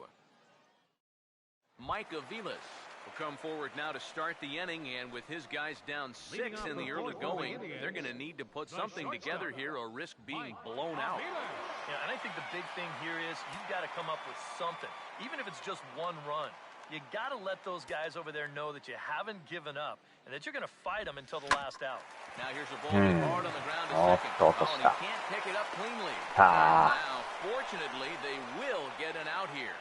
Mike Aviles will come forward now to start the inning, and with his guys down 6 in the early going, they're going to need to put something together here or risk being blown out. Yeah, and I think the big thing here is you've got to come up with something, even if it's just 1 run. You got to let those guys over there know that you haven't given up and that you're going to fight them until the last out. Now here's a ball hit hard on the ground to second. Oh, Oh, and he can't pick it up cleanly. Ah. Now, fortunately, they will get an out here.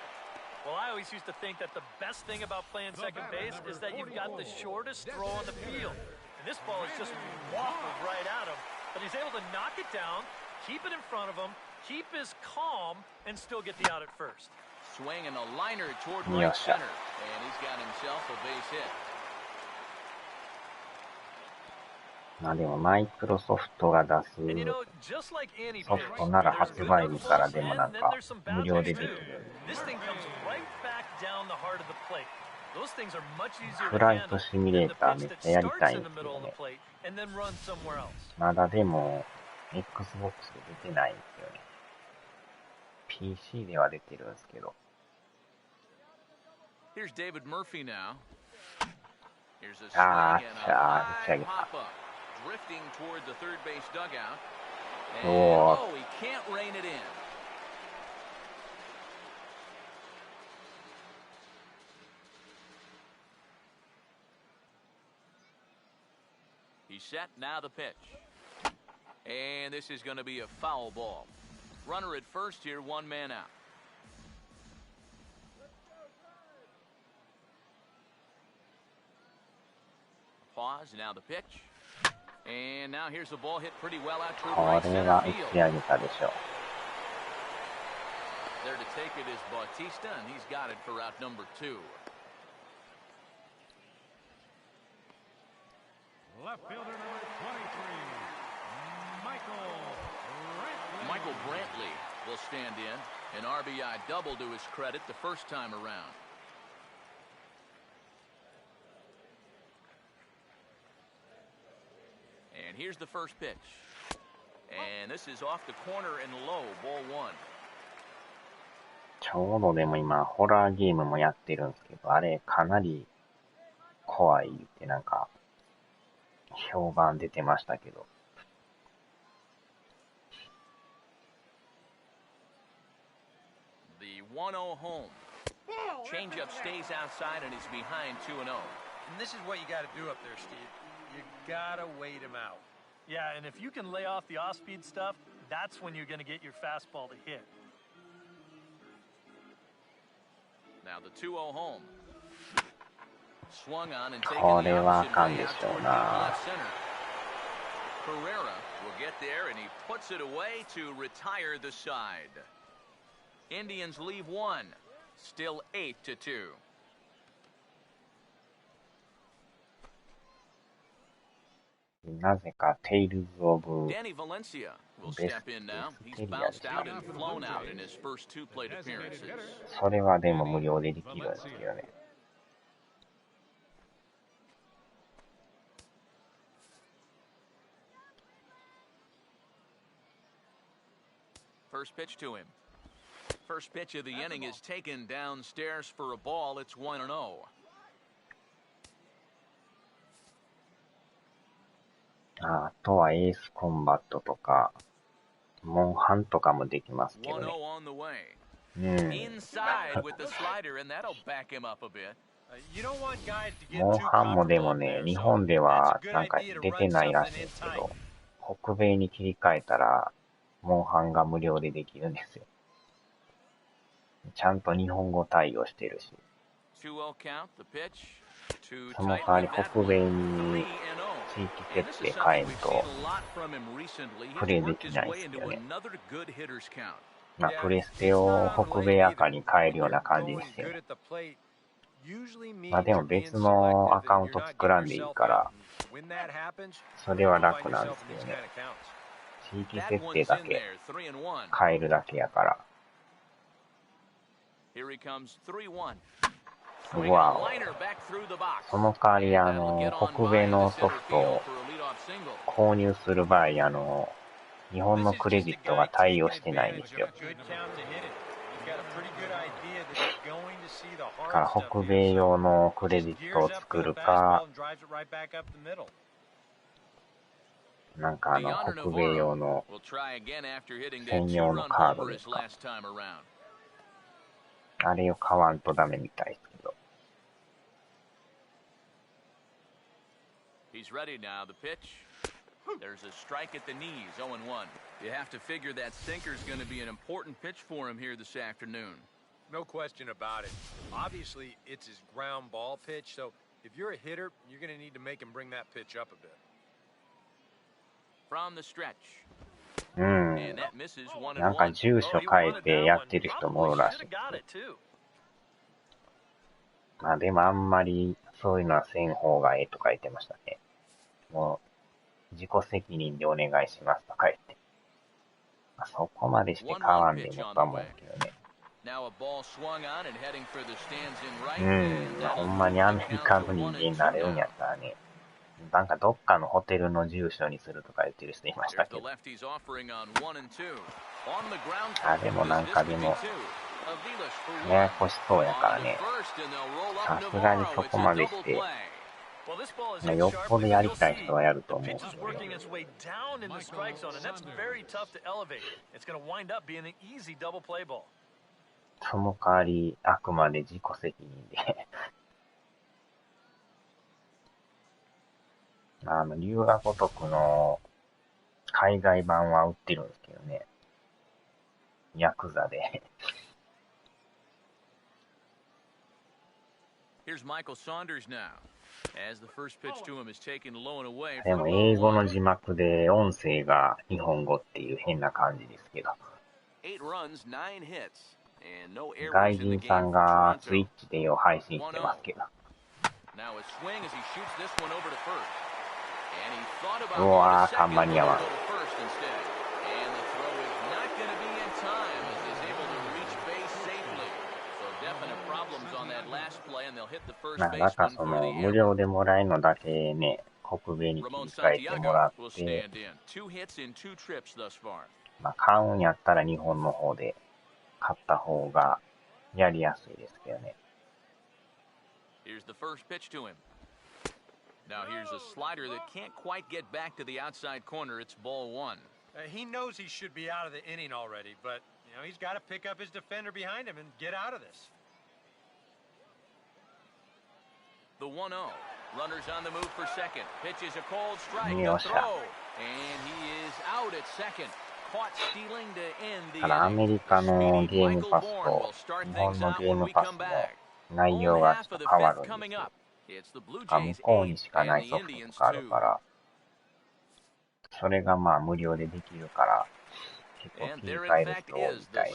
Well, I always used to think that the best thing about playing second base is that you've got the shortest throw on the field. And this ball is just waffled right at him. But he's able to knock it down, keep it in front of him, keep his calm, and still get the out at first. Swinging a liner toward right center. And he's got himself a base hit. まあでもマイクロソフトが出す And you know, just like Annie ソ pitched, フトなら there's 発 good 売 numbers 日からでも and なん then か there's some bad 無料 ones ででき too. る。 This thing comes right back down the heart of the plate. Those things are much easier フ to ライ handle トシミュレ than ー the ター pitch めっ that ちゃやり starts たい in ん the ですけ middle ど of the ね。 plate and then runs somewhere else. まだでも XBOX で出てないんですよね。PC では出てるんですけど。 Here's David Murphy now. Here's a swing Ah, and a high check. pop-up. Drifting toward the third base dugout. And, Oh. he can't rein it in. He's set, now the pitch. And this is going to be a foul ball. Runner at first here, 1 man out. Pause, now the pitch. And now here's the ball hit pretty well out toward こ right れ center は打 field. ち上げたでしょう。 There to take it is Bautista, and he's got it for out number 2. Left fielder number 23, Michael Brantley will stand in. An RBI double to his credit the first time around. And here's the first pitch. And this is off the corner and low, ball 1. ちょうどでも今、ホラーゲームもやってるんですけど、あれかなり怖いってなんか、評判出てましたけど。The 1-0 home. Changeup stays outside and he's behind 2-0. And this is what you got to do up there, Steve. You got to wait him out. Yeah, and if you can lay off the off-speed stuff, that's when you're going to get your fastball to hit. Now the 2-0 home. Swung on and taken こ the れはあ opposite かん way で out しょ toward う deep な。 left center. Pereira will get there and he puts it away to retire the side. Indians leave 1. Still 8-2. なぜかテイルズ・オブ Danny Valencia will Best step in now. He's Best bounced out and flown out in his first 2 plate appearances. それはでも無料でできるんですけどね。 First pitch to him. First pitch of the inning is taken downstairs for a ball. It's 1-0. あとはエースコンバットとか、モンハンとかもできますけど 1-0 ね。 on the way. うん。 Inside with the slider, and that'll back him up a bit. You don't want guys to get モン too ハンもでも comfortable ね、 up there, 日 so 本で that's は a good なんか idea to 出 run てないらしい something んですけ in ど tight.、北米に切り替えたら、モンハンが無料でできるんですよ。ちゃんと日本語対応してるし。その代わり北米に地域設定変えるとプレイできないですよね。まあプレステを北米赤に変えるような感じですよね。まあでも別のアカウント作らんでいいからそれは楽なんですけどね。地域設定だけ変えるだけやから。うわお。その代わり北米のソフトを購入する場合日本のクレジットが対応してないんですよ。だから北米用のクレジットを作るか、なんか北米用の専用のカードですか。あれを買わんとダメみたいですけど。He's ready now. The pitch. There's a strike at the knees. 0-1. You have to figure that sinker's going to be an important pitch for him here this afternoon. No question about it. Obviously, it's his ground ball pitch, so if you're a hitter, you're going to need to make him bring that pitch up a bit. From the stretch. なんか住所変えてやってる人もおるらしい。まあでもあんまりそういうのはせん方がええとか言ってましたね。もう自己責任でお願いしますとか言って。まあ、そこまでして買わんでもとは思うけどね。ほんまにアメリカの人間になれるんやったらね。なんかどっかのホテルの住所にするとか言ってる人いましたけど。でもなんかでもややこしそうやからね。さすがにそこまでして、よっぽどやりたい人はやると思うんですよね。その代わりあくまで自己責任で龍が如くの海外版は売ってるんですけどね。ヤクザででも英語の字幕で音声が日本語っていう変な感じですけど。外人さんがツイッチで配信してますけど。うわー、看板に合わん。なんかその無料でもらえるのだけね、北米に切り替えてもらって、買うんやったら日本の方で買った方がやりやすいですけどね。Now here's a slider that can't quite get back to the outside corner. It's ball one. He knows he should be out of the inning already, but he's got to pick up his defender behind him and get out of this. The 1-0. Runners on the move for second. Pitch is a cold strike. No throw. And he is out at second. Caught stealing to end the inning. アメリカのゲームパスと日本のゲームパスの内容がちょっと変わるんですよ。向こうにしかないソフトとかあるから、それが無料でできるから、結構切り替える人多いみたい。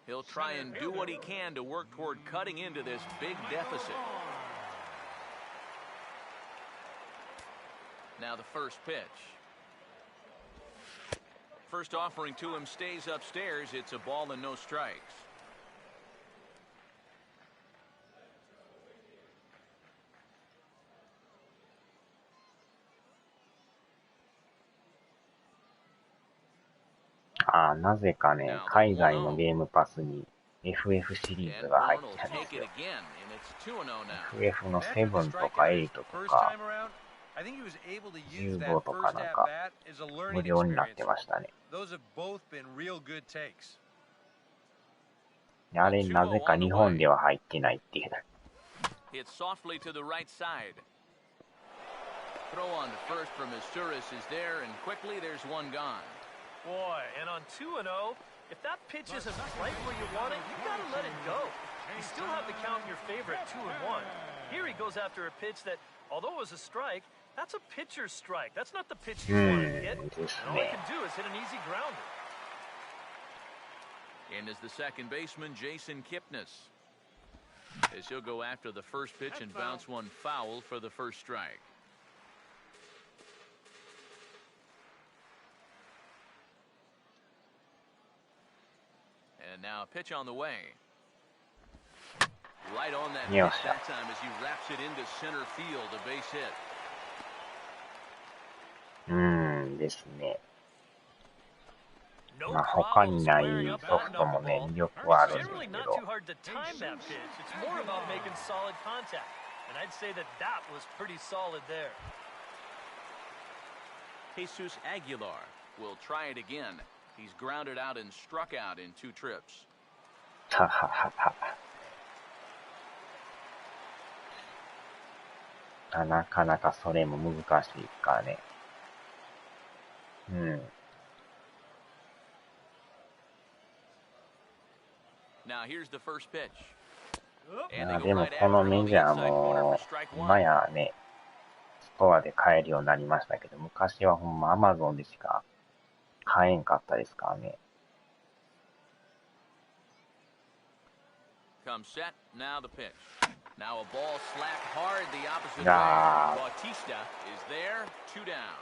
He'll try and do what he can to work toward cutting into this big deficit. Now the first pitch. First offering to him stays upstairs. It's a ball and no strikes.なぜかね、海外のゲームパスに FF シリーズが入ってたんですよ。FF の7とか8とか、15とかなんか、無料になってましたね。あれ、なぜか日本では入ってないっていう。Boy, and on 2-0, if that pitch isn't right where you want it, you gotta let it go. you still have the count in your favor at 2-1. Here he goes after a pitch that, although it was a strike, that's a pitcher's strike. That's not the pitch you want to hit. And all he can do is hit an easy grounder. And is the second baseman, Jason Kipnis. As he'll go after the first pitch and bounce one foul for the first strike. And now a pitch on the way. Right on that pitch that time as he wraps it into center field, a base hit. ですね。まあ他にないソフトもね、魅力はあるんですけど。Jesus Aguilar will try it again. He's grounded out and struck out in 2 trips. はははは。なかなかそれも難しいからね。でもこのメジャーも今やね、ストアで買えるようになりましたけど、昔はほんま Amazon でしか買えんかったですからね。Comes set, now the pitch. Now a ball slapped hard the opposite way. Bautista is there, 2 down.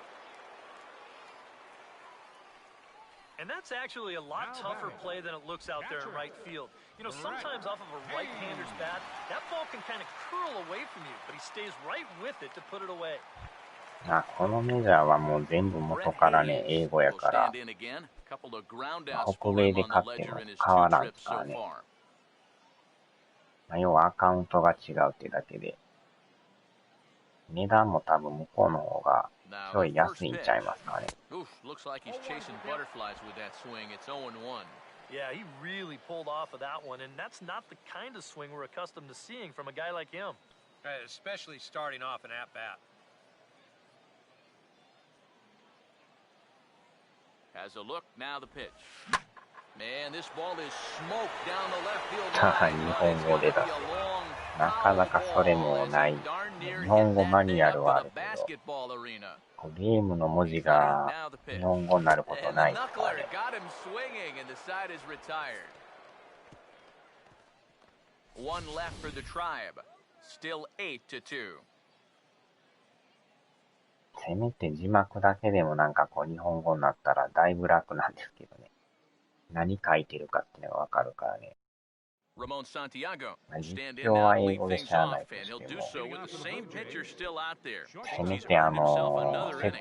And that's actually a lot tougher play than it looks out there in right field. You know, sometimes off of a right-hander's bat, that ball can kind of curl away from you, but he stays right with it to put it away. このメジャーはもう全部元からね、英語やから、北米で買っても変わらんからね。要はアカウントが違うっていうだけで、値段も多分向こうの方がちょい安いんちゃいますかね。Yeah, he really pulled off of that one, and that's not the kind of swing we're accustomed to seeing from a guy like him. Especially starting off an at-bat. Has a look, now the pitch. Man, this ball is smoked down the left field line. 日本語でだとなかなかそれもない。日本語マニュアルはあるけど、ゲームの文字が日本語になることないからね。One left for the Tribe. Still 8-2. せめて字幕だけでもなんかこう日本語になったらだいぶ楽なんですけどね。何書いてるかっていうのがわかるからね。実況は英語でしゃあないとしても、せめて設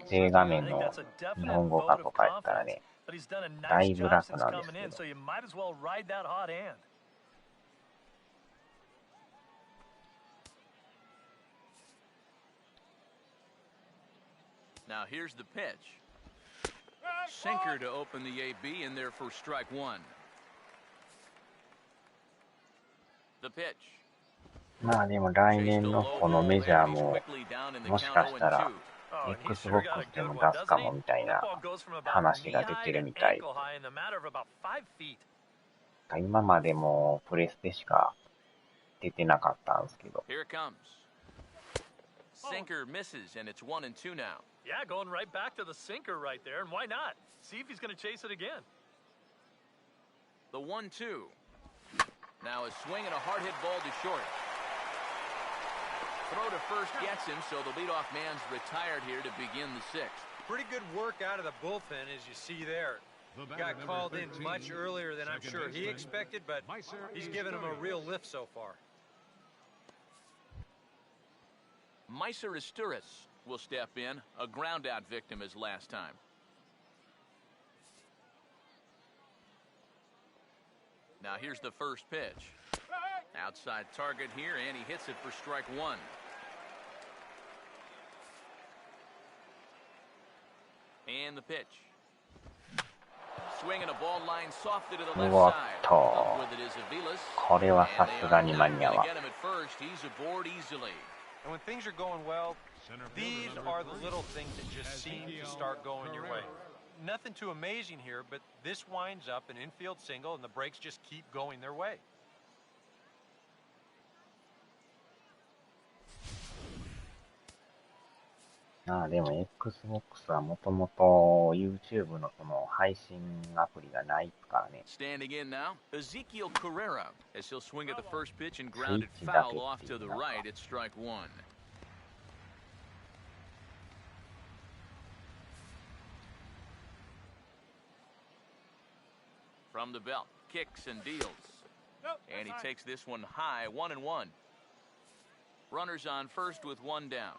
定画面の日本語化とかやったらね、だいぶ楽なんですけど。Now here's the pitch. Sinker to open the AB in there for strike 1. The pitch. まあでも来年のこのメジャーももしかしたら XBOX でも出すかもみたいな話が出てるみたい。今までもプレステしか出てなかったんですけど。Here it comes. Sinker misses and it's 1-2 now. Yeah, going right back to the sinker right there, and why not? See if he's going to chase it again. The 1-2. Now a swing and a hard hit ball to short. Throw to first gets him, so the leadoff man's retired here to begin the 6th. Pretty good work out of the bullpen, as you see there. Got called in much earlier than I'm sure he expected, but he's given him a real lift so far. Meiser Asturias will step in, a ground-out victim as last time. Now here's the first pitch. Outside target here, and he hits it for strike 1. And the pitch. Swinging a ball line softed to the left side. Up with it is Aviles. これはさすがに間に合わん。 Get him at first. He's aboard easily. And when things are going well, these are the little things that just seem to start going your way. Nothing too amazing here, but this winds up an infield single, and the breaks just keep going their way. ああ、でも XBOX はもともと YouTube のその配信アプリがないですからね。Standing in now, Ezekiel Carrera, as he'll swing at the first pitch and grounded foul off to the right. It's strike one. From the belt, kicks and deals. And he takes this one high, 1-1. Runners on first with one down.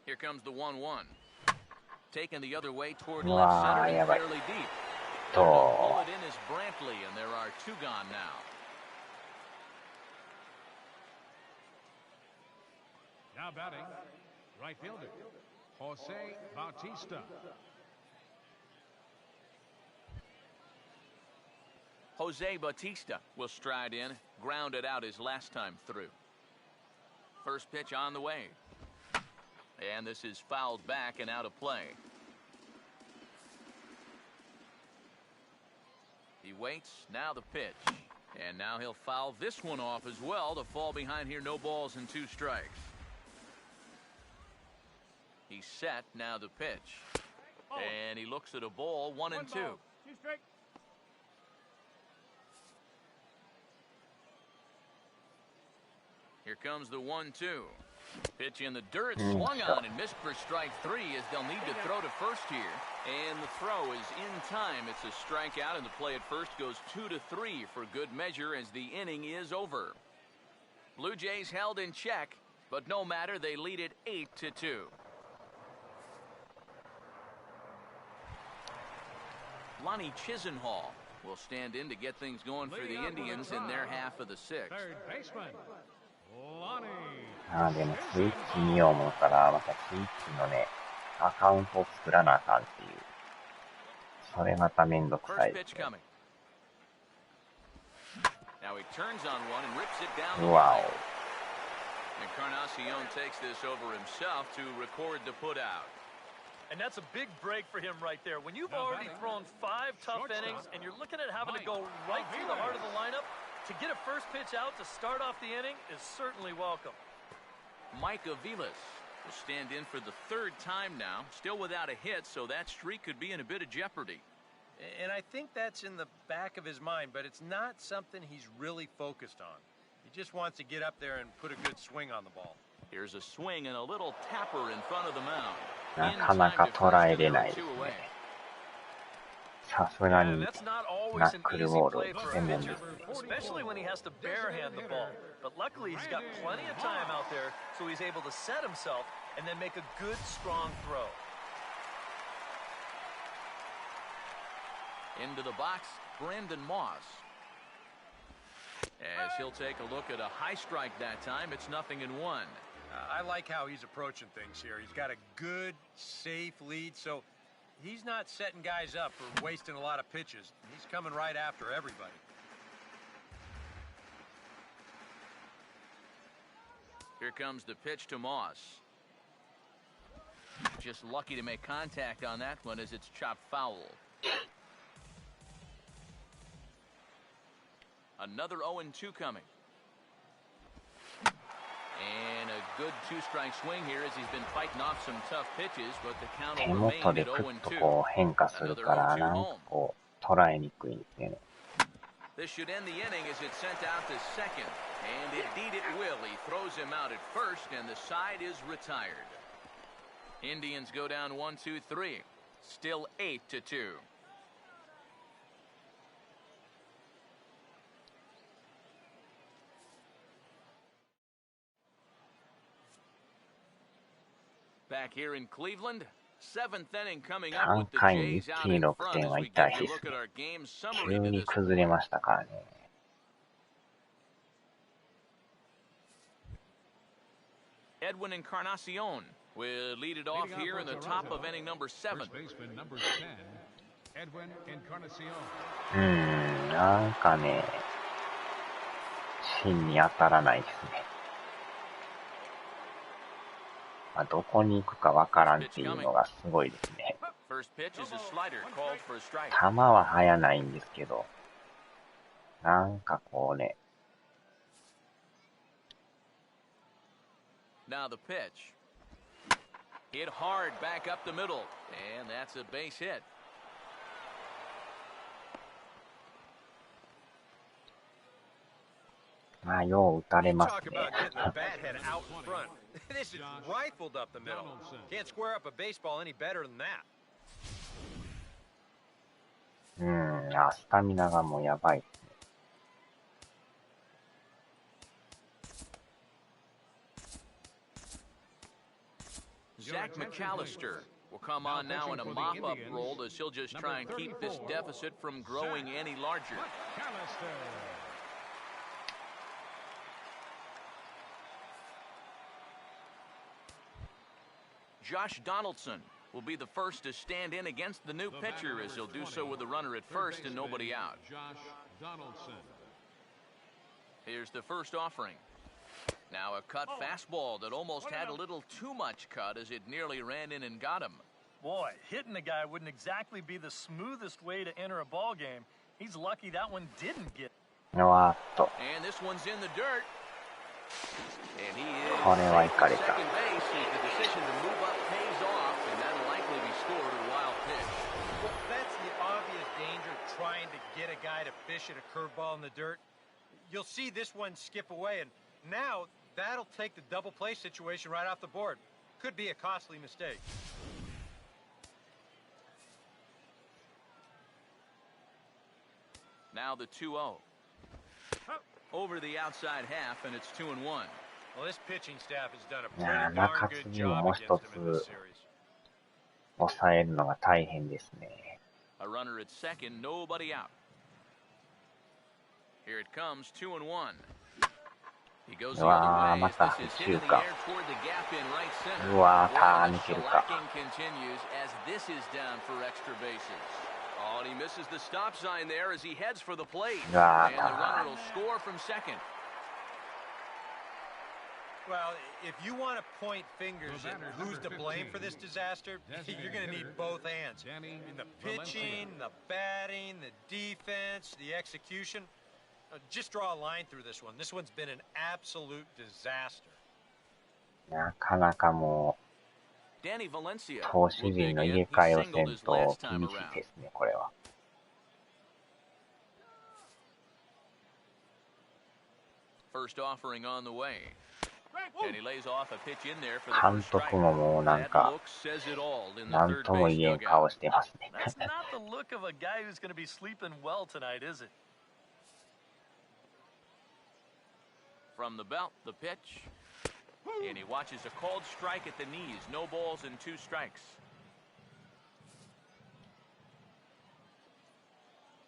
Here comes the 1-1. Taken the other way toward left center and fairly deep. Pull it in is Brantley, and there are two gone now. Now batting, right fielder, Jose Bautista. Jose Bautista will stride in, grounded out his last time through. First pitch on the way. And this is fouled back and out of play. He waits, now the pitch. And now he'll foul this one off as well to fall behind here, no balls and two strikes. He's set, now the pitch. And he looks at a ball, 1-2. Here comes the 1-2. Pitch in the dirt, swung on and missed for strike three as they'll need to throw to first here. And the throw is in time. It's a strikeout, and the play at first goes 2-3 for good measure as the inning is over. Blue Jays held in check, but no matter, they lead it 8-2. Lonnie Chisenhall will stand in to get things going for the Indians in their half of the sixth. Third baseman, Lonnie. ああ、でもスイッチ見よう思ったら、またスイッチのね、アカウントを作らなあかんっていう。それまためんどくさいですね。Wow. Encarnacion takes this over himself to record the putout. And that's a big break for him right there. When you've already thrown 5 tough innings and you're looking at having to go right through the heart of the lineup, to get a first pitch out to start off the inning is certainly welcome. Mike Aviles will stand in for the third time now, still without a hit, so that streak could be in a bit of jeopardy. And I think that's in the back of his mind, but it's not something he's really focused on. He just wants to get up there and put a good swing on the ball. Here's a swing and a little tapper in front of the mound. なかなか捉えれないですね。さすがにナックルボールを専門です。Especially when he has to barehand the ball. But luckily he's got plenty of time out there, so he's able to set himself and then make a good, strong throw. Into the box, Brandon Moss. As he'll take a look at a high strike that time, it's 0-1. I like how he's approaching things here. He's got a good, safe lead, so he's not setting guys up for wasting a lot of pitches. He's coming right after everybody. Here comes the pitch to Moss. Just lucky to make contact on that one as it's chopped foul. Another 0-2 coming. And a good two-strike swing here as he's been fighting off some tough pitches, but the count will remain at 0-2. 変化するからなんかこう捉えにくいんですね。This should end the inning as it's sent out to second, and indeed it will. He throws him out at first, and the side is retired. Indians go down 1-2-3, still 8-2. Back here in Cleveland, 7th inning coming up with the Jays out in front as we get a look at our game summary to this. 崩れましたからね。Edwin Encarnacion will lead it off here in the top of inning number 7. First baseman number 10, Edwin Encarnacion. なんかね、芯に当たらないですね。まあ、どこに行くかわからんっていうのがすごいですね。球は速ないんですけど、なんかこうね。Now the pitch. Hit hard back up the middle, and that's a base hit. まあ、よう打たれます Talk ね。 about getting the bat head out in front. This is rifled up the middle. Can't square up a baseball any better than that. スタミナがもうやばいですね。Zach McAllister will come on now in a mop-up role as he'll just try and keep this deficit from growing any larger. Josh Donaldson will be the first to stand in against the new pitcher as he'll do so with a runner at first and nobody out. Here's the first offering. Now a cut fastball that almost had a little too much cut as it nearly ran in and got him. Boy, hitting the guy wouldn't exactly be the smoothest way to enter a ball game. He's lucky that one didn't get. And this one's in the dirt. And he is second base as the decision to move up pays off, and that'll likely be scored a wild pitch. Well, that's the obvious danger trying to get a guy to fish at a curveball in the dirt. You'll see this one skip away, and now that'll take the double play situation right off the board. Could be a costly mistake. Now the 2-0. Over the outside half, and it's 2-1. Well, this pitching staff has done a pretty darn good job against them in this series. 抑えるのが大変ですね。 A runner at second, nobody out. Here it comes, 2-1. He goes the other way. This is hit in the air toward the gap in right center. The shellacking continues as this is down for extra bases. Oh, and he misses the stop sign there as he heads for the plate. And the runner will score from second. Well, if you want to point fingers at who's to blame for this disaster, you're going to need both hands. I mean, the pitching, the batting, the defense, the execution. Just draw a line through this one. This one's been an absolute disaster. なかなかもう、投手陣の入れ替えをせんと厳しいですね、これは。First offering on the way. And he lays off a pitch in there for the 監 first strike. 督ももうなん That か、 look says it all in the なん third とも base 言えん dugout. 顔してますね。 That's not the look of a guy who's going to be sleeping well tonight, is it? From the belt, the pitch. And he watches a called strike at the knees. No balls and 2 strikes.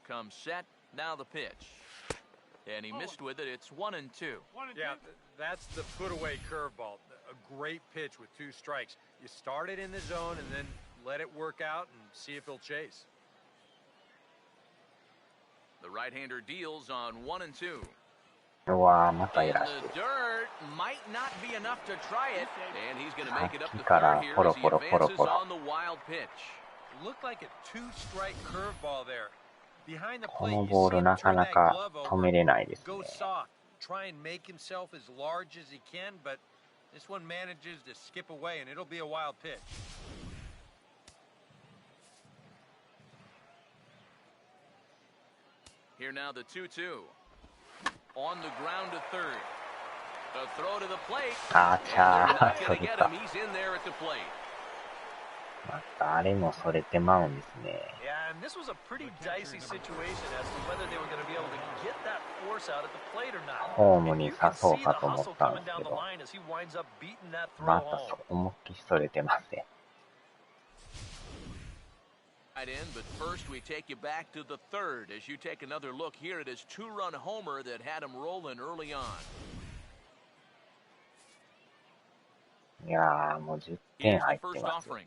Comes set. Now the pitch. And he missed with it. It's 1-2. Yeah, that's the put-away curveball. A great pitch with 2 strikes. You start it in the zone and then let it work out and see if he'll chase. The right-hander deals on 1-2. うわー、また In いらっしゃ the る。 dirt might not be enough to try it, and he's going to make it up the さっきから third here ポロ as he ポロポロ advances ポロ。 on the wild pitch. Looked like a 2-strike curveball there. Behind the こ plate, の you ボー see ル him なか turn な that か glove 止め over, れないですね。 go soft, try and make himself as large as he can, but this one manages to skip away, and it'll be a wild pitch. Here now the 2-2. On the ground to third. The throw to the plate. あーちゃ And they're ー、 not そ going to れ get か him.。He's in there at the plate. またあれもそれてまうんですね。 Yeah, and this was a pretty dicey situation as to whether they were going to be able to get that force out at the plate or not. ホーム And に you 刺 can そう see か the と思っ hustle たん coming ですけ down the ど、 line as he winds up beating that throw また home. 思いっきりそれてますね。 Right in, but first we take you back to the third as you take another look here at his 2-run homer that had him rolling early on. いやー、もう10 Here's 点入 the って first ます。 offering.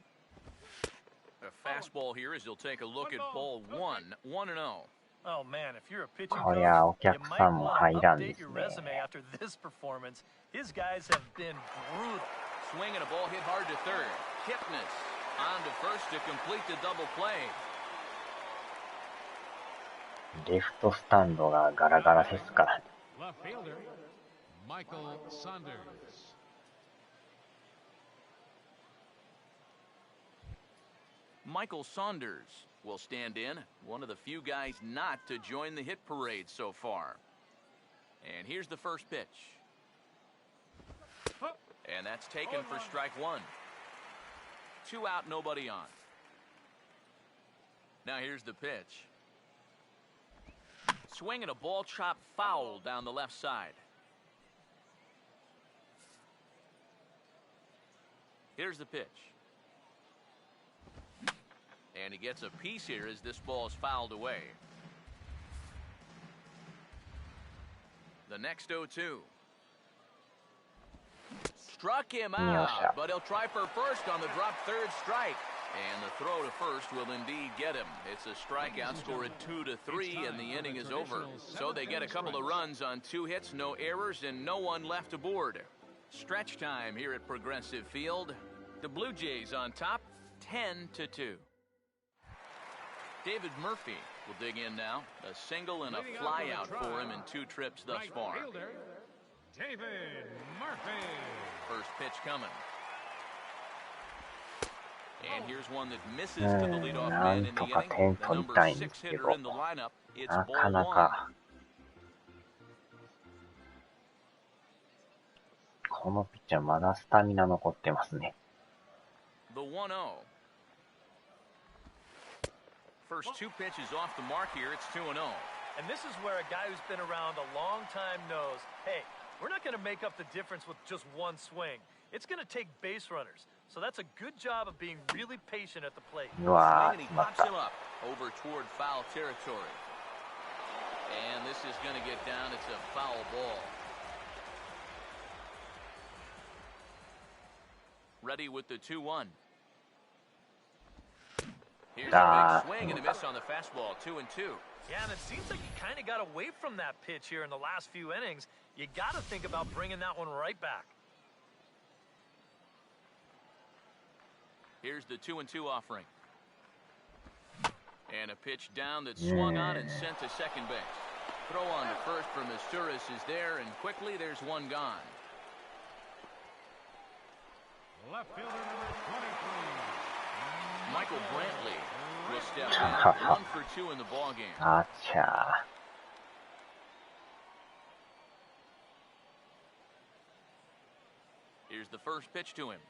A fastball here as he'll take a look at ball 1, 1-0. Oh man, if you're a pitching こ coach, りゃお you 客 might さんも want 入 to らんで update す your ね。 resume after this performance. His guys have been brutal. Swing and a ball hit hard to third. Kipnis on to first to complete the double play. レフトスタンドがガラガラですからね。 Left fielder, Michael Saunders. Michael Saunders will stand in, one of the few guys not to join the hit parade so far. And here's the first pitch. And that's taken for strike one. 2 out, nobody on. Now here's the pitch. Swinging a ball chopped foul down the left side. Here's the pitch. And he gets a piece here as this ball is fouled away. The next 0-2. Struck him out, but he'll try for first on the drop third strike. And the throw to first will indeed get him. It's a strikeout, score at 2-3, and the inning is over. So they get a couple of runs on 2 hits, no errors, and no one left aboard. Stretch time here at Progressive Field. The Blue Jays on top, 10-2. David Murphy will dig in now. A single and a flyout for him in 2 trips thus far. David Murphy. First pitch coming. And here's one that misses to the leadoff man in the inning. The number 6 hitter in the lineup. It's ball 1. このピッチャーまだスタミナ残ってますね。The 1-0. First 2 pitches off the mark here. It's 2-0. And this is where a guy who's been around a long time knows, hey, we're not going to make up the difference with just one swing. It's going to take base runners. So that's a good job of being really patient at the plate. And he pops him up over toward foul territory. And this is going to get down. It's a foul ball. Ready with the 2-1. Here's a big swing and a miss on the fastball. 2-2. Yeah, and it seems like he kind of got away from that pitch here in the last few innings. You got to think about bringing that one right back. Here's the 2-2 offering. And a pitch down that swung on and sent to second base. Throw on to first from Asturis is there, and quickly there's one gone. Left fielder number 23. Michael Brantley will step in. 1 for 2 in the ballgame. Gotcha. Here's the first pitch to him.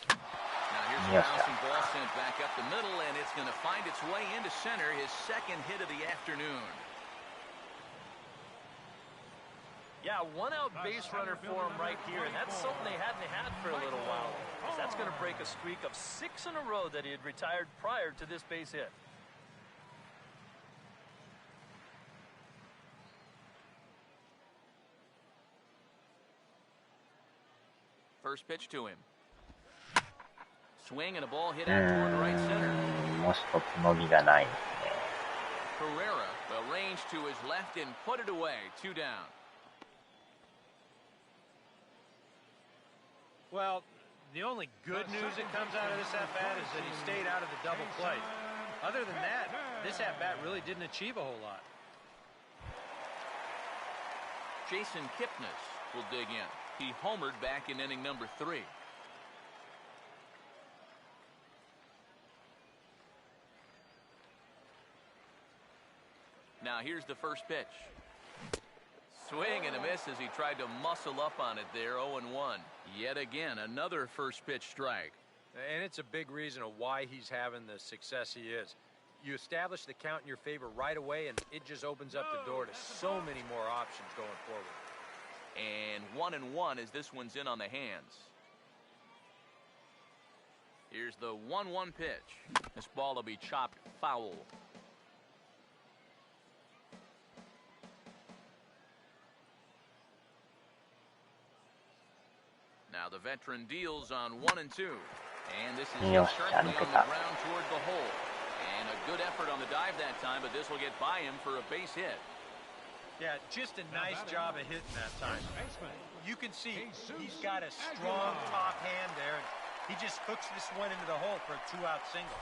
Now here's a bouncing ball sent back up the middle, and it's going to find its way into center, his second hit of the afternoon. Yeah, 1-out base runner for him right here, and that's something they hadn't had for a little while. That's going to break a streak of 6 in a row that he had retired prior to this base hit. First pitch to him. Swing and a ball hit out toward right center. もう一つ伸びがないですね。 Herrera will range to his left and put it away. 2 down. Well, the only good news that comes out of this at-bat is that he stayed out of the double play. Other than that, this at-bat really didn't achieve a whole lot. Jason Kipnis will dig in. He homered back in inning number 3. Now here's the first pitch. Swing and a miss as he tried to muscle up on it there. 0-1. Yet again, another first pitch strike. And it's a big reason of why he's having the success he is. You establish the count in your favor right away, and it just opens up the door to so many more options going forward. And 1-1 as this one's in on the hands. Here's the 1-1 pitch. This ball will be chopped foul. Now the veteran deals on 1 and 2. And this is sharply on the ground toward the hole. And a good effort on the dive that time, but this will get by him for a base hit. Yeah, just a nice job of hitting that time. You can see he's got a strong top hand there. He just hooks this one into the hole for a 2-out single.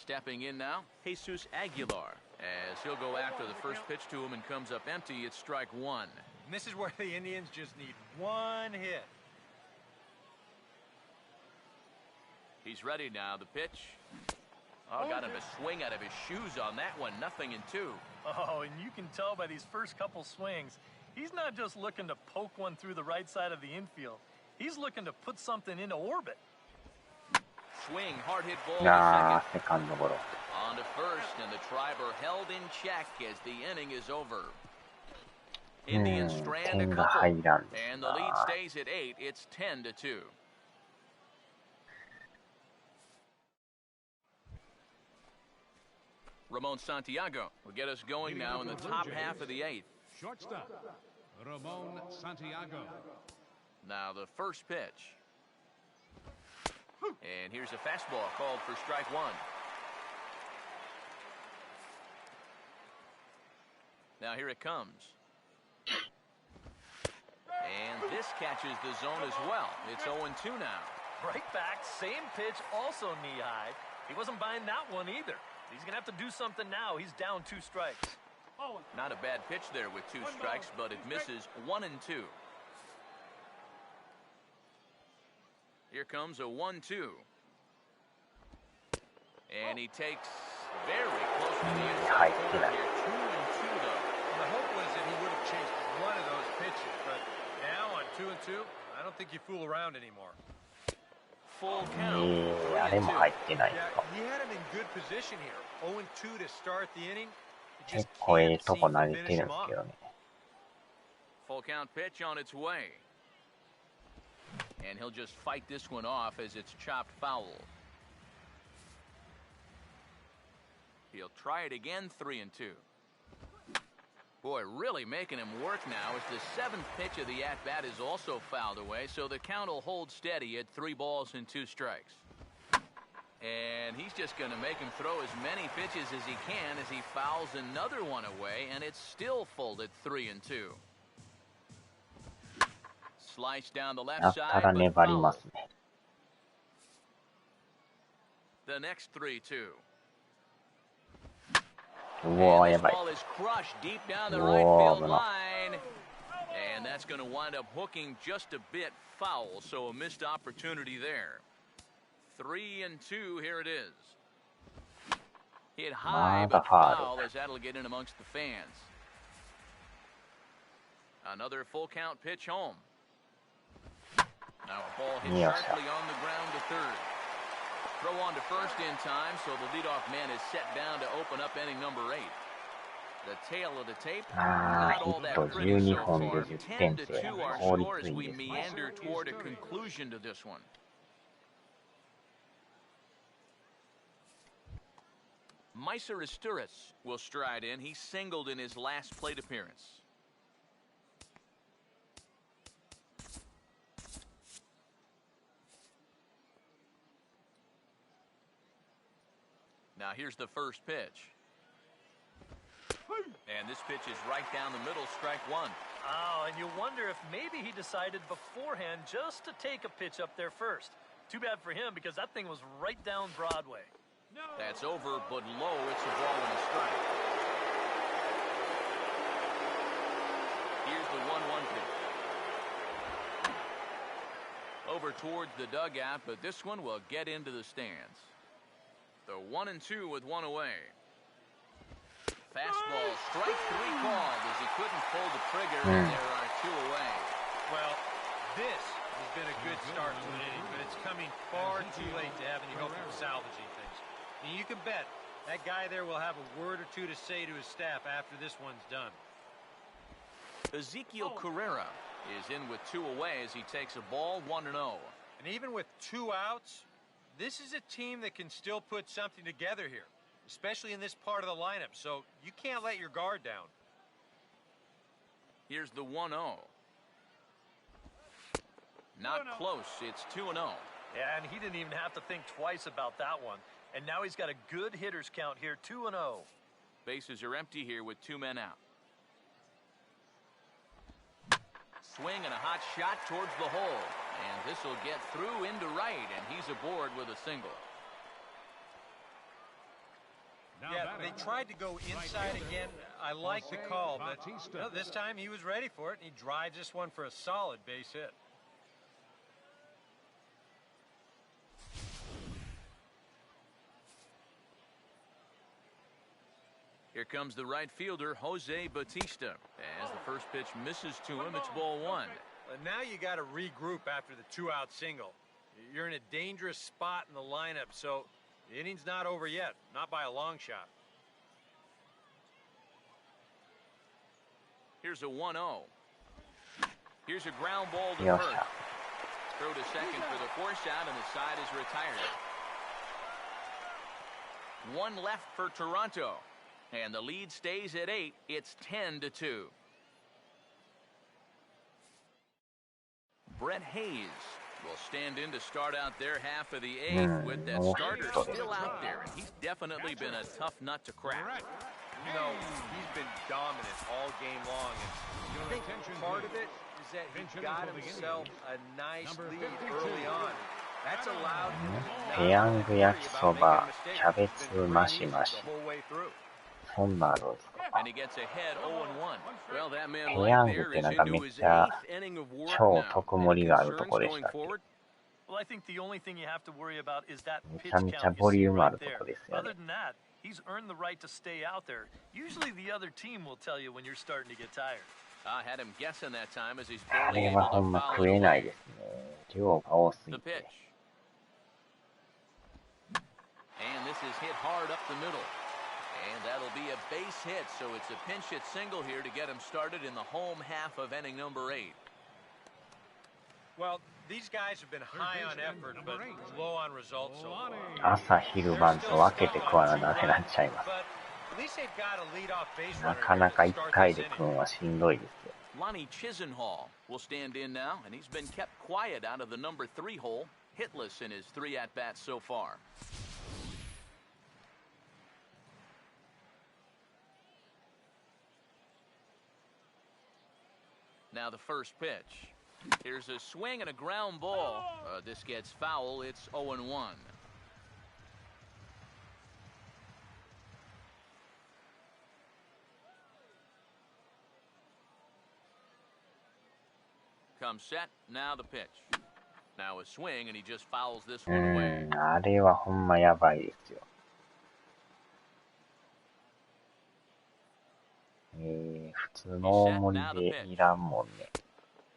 Stepping in now, Jesus Aguilar, as he'll go after the first pitch to him and comes up empty. It's strike one. And this is where the Indians just need one hit. He's ready now. The pitch. Oh, got him to swing out of his shoes on that one. 0-2. Oh, and you can tell by these first couple swings, he's not just looking to poke one through the right side of the infield. He's looking to put something into orbit. Swing, hard hit ball. Second goro. On to first, and the Triber held in check as the inning is over. Indians strand a couple, and the lead stays at 8. It's 10-2. Ramon Santiago will get us going now in the top half of the 8th. Shortstop, Ramon Santiago. Now the first pitch. And here's a fastball called for strike one. Now here it comes. And this catches the zone as well. It's 0-2 now. Right back, same pitch, also knee-high. He wasn't buying that one either. He's going to have to do something now. He's down 2 strikes. Not a bad pitch there with 2 strikes, but it misses 1-2. Here comes a 1-2. And he takes very close to the inside corner here. 2-2 though. And the hope was that he would have chased one of those pitches, but now on 2-2, I don't think you fool around anymore. Full count. あれも入ってない Yeah, か。 he had him in good position here. 0-2 to start the inning. You 結 just 構いい can't とこ seem 投 to げて finish るん him です off. けどね。 Full count pitch on its way. And he'll just fight this one off as it's chopped foul. He'll try it again, 3-2. Boy, really making him work now as the 7th pitch of the at-bat is also fouled away, so the count will hold steady at 3 balls and 2 strikes. And he's just going to make him throw as many pitches as he can as he fouls another one away, and it's still full at 3-2. Slice down the や left った side, ら but 粘り foul. ますね。 The next 3-2. うわー、や This ばい。 ball is crushed deep down the Whoa, right field no. line. And that's going to wind up hooking just a bit foul, so a missed opportunity there. 3-2, here it is. Hit high, but foul as that'll get in amongst the fans. Another full count pitch home. Now a ball hit sharply on the ground to third. Throw on to first in time, so the leadoff man is set down to open up inning number 8. The tail of the tape, not all that pretty so far. 10-2 our score as we meander toward a conclusion to this one. Meiser Isturiz will stride in. He singled in his last plate appearance. Now here's the first pitch. And this pitch is right down the middle, strike one. Oh, and you wonder if maybe he decided beforehand just to take a pitch up there first. Too bad for him because that thing was right down Broadway. That's over, but low. It's a ball and a strike. Here's the 1-1 pitch. Over towards the dugout, but this one will get into the stands. The 1-2 with one away. Fastball, strike 3 called as he couldn't pull the trigger, and there are 2 away. Well, this has been a good start to an inning, but it's coming far too late to have any hope of salvaging things. And you can bet that guy there will have a word or 2 to say to his staff after this one's done. Ezekiel Carrera is in with 2 away as he takes a ball, 1-0. And even with 2 outs, this is a team that can still put something together here, especially in this part of the lineup, so you can't let your guard down. Here's the 1-0. Not close. It's 2-0. Yeah, and he didn't even have to think twice about that one. And now he's got a good hitters count here, 2-0. Bases are empty here with 2 men out. Swing and a hot shot towards the hole. And this will get through into right, and he's aboard with a single. Yeah, they tried to go inside again. I like the call, but this time he was ready for it, and he drives this one for a solid base hit. Here comes the right fielder, Jose Bautista. As the first pitch misses to him, it's ball one. Now you got to regroup after the two-out single. You're in a dangerous spot in the lineup, so the inning's not over yet, not by a long shot. Here's a 1-0. Here's a ground ball to first. Throw to second for the force out, and the side is retired. One left for Toronto, and the lead stays at 8. It's 10-2. Brett Hayes will stand in to start out their half of the 8th with that starter still out there, and he's definitely been a tough nut to crack. You know, he's been dominant all game long, and I think part of it is that he got himself a nice lead early on. That's allowed him to not worry about making a mistake. He's been pretty the whole way through. そんなんあるんですか。 And he gets ahead 0-1. Well, that man ペヤン right グ there って is なんか into めっ his ちゃ 8th inning of work 超 now. 特盛りがあると Concerns こでし going たっけ。 forward? Well, I think the only thing you have to worry about is that め pitch ちゃめちゃ count ボ you リ see ュームあ right ると there. こですよ Other ね。 than that, he's earned the right to stay out there. Usually the other team will tell you when you're starting to get tired. I had him guessing that time as he's あ barely れ able はほ to んま foul 食 it えない away. ですね。量が多す The ぎ pitch. て。 And this is hit hard up the middle. And that'll be a base hit, so it's a pinch hit single here to get him started in the home half of inning number 8. Well, these guys have been high on effort, but low on results so far. 朝昼晩と分けて食わなダメなんちゃいます。 But at least they've got a leadoff base な runner かな here か to 1 start 回 this で inning. 食うのはしんどいですよ。 Lonnie Chisenhall will stand in now, and he's been kept quiet out of the number 3 hole, hitless in his 3 at-bats so far. Now the first pitch. Here's a swing and a ground ball. This gets foul. It's 0-1. Comes set. Now the pitch. Now a swing, and he just fouls this う one away. あれはほんまやばいですよ。普通の大盛りでいらんもんね。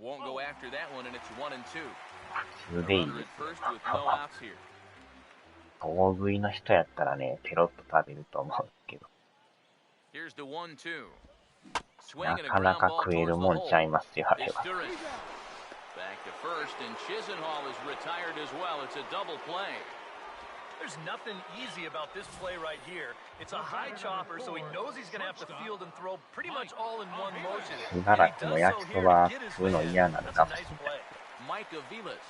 Won't go after that one, and it's 1-2. 普通でいい Runner で at すよ。 first with no outs here. 大食いの人やったらね、ペロッと食べると思うけど。 Here's the 1-2. Swing な and a かな ground か ball 食え towards る the もん hole. ちゃいますよ、あれ It's は。 Duras. Back to first, and Chisenhall is retired as well. It's a double play. There's nothing easy about this play right here. It's a high chopper, so he knows he's going to have to field and throw pretty much all in one motion. 茨城の焼きそば食うの嫌なの That's か a もし nice れない。 play. Mike Aviles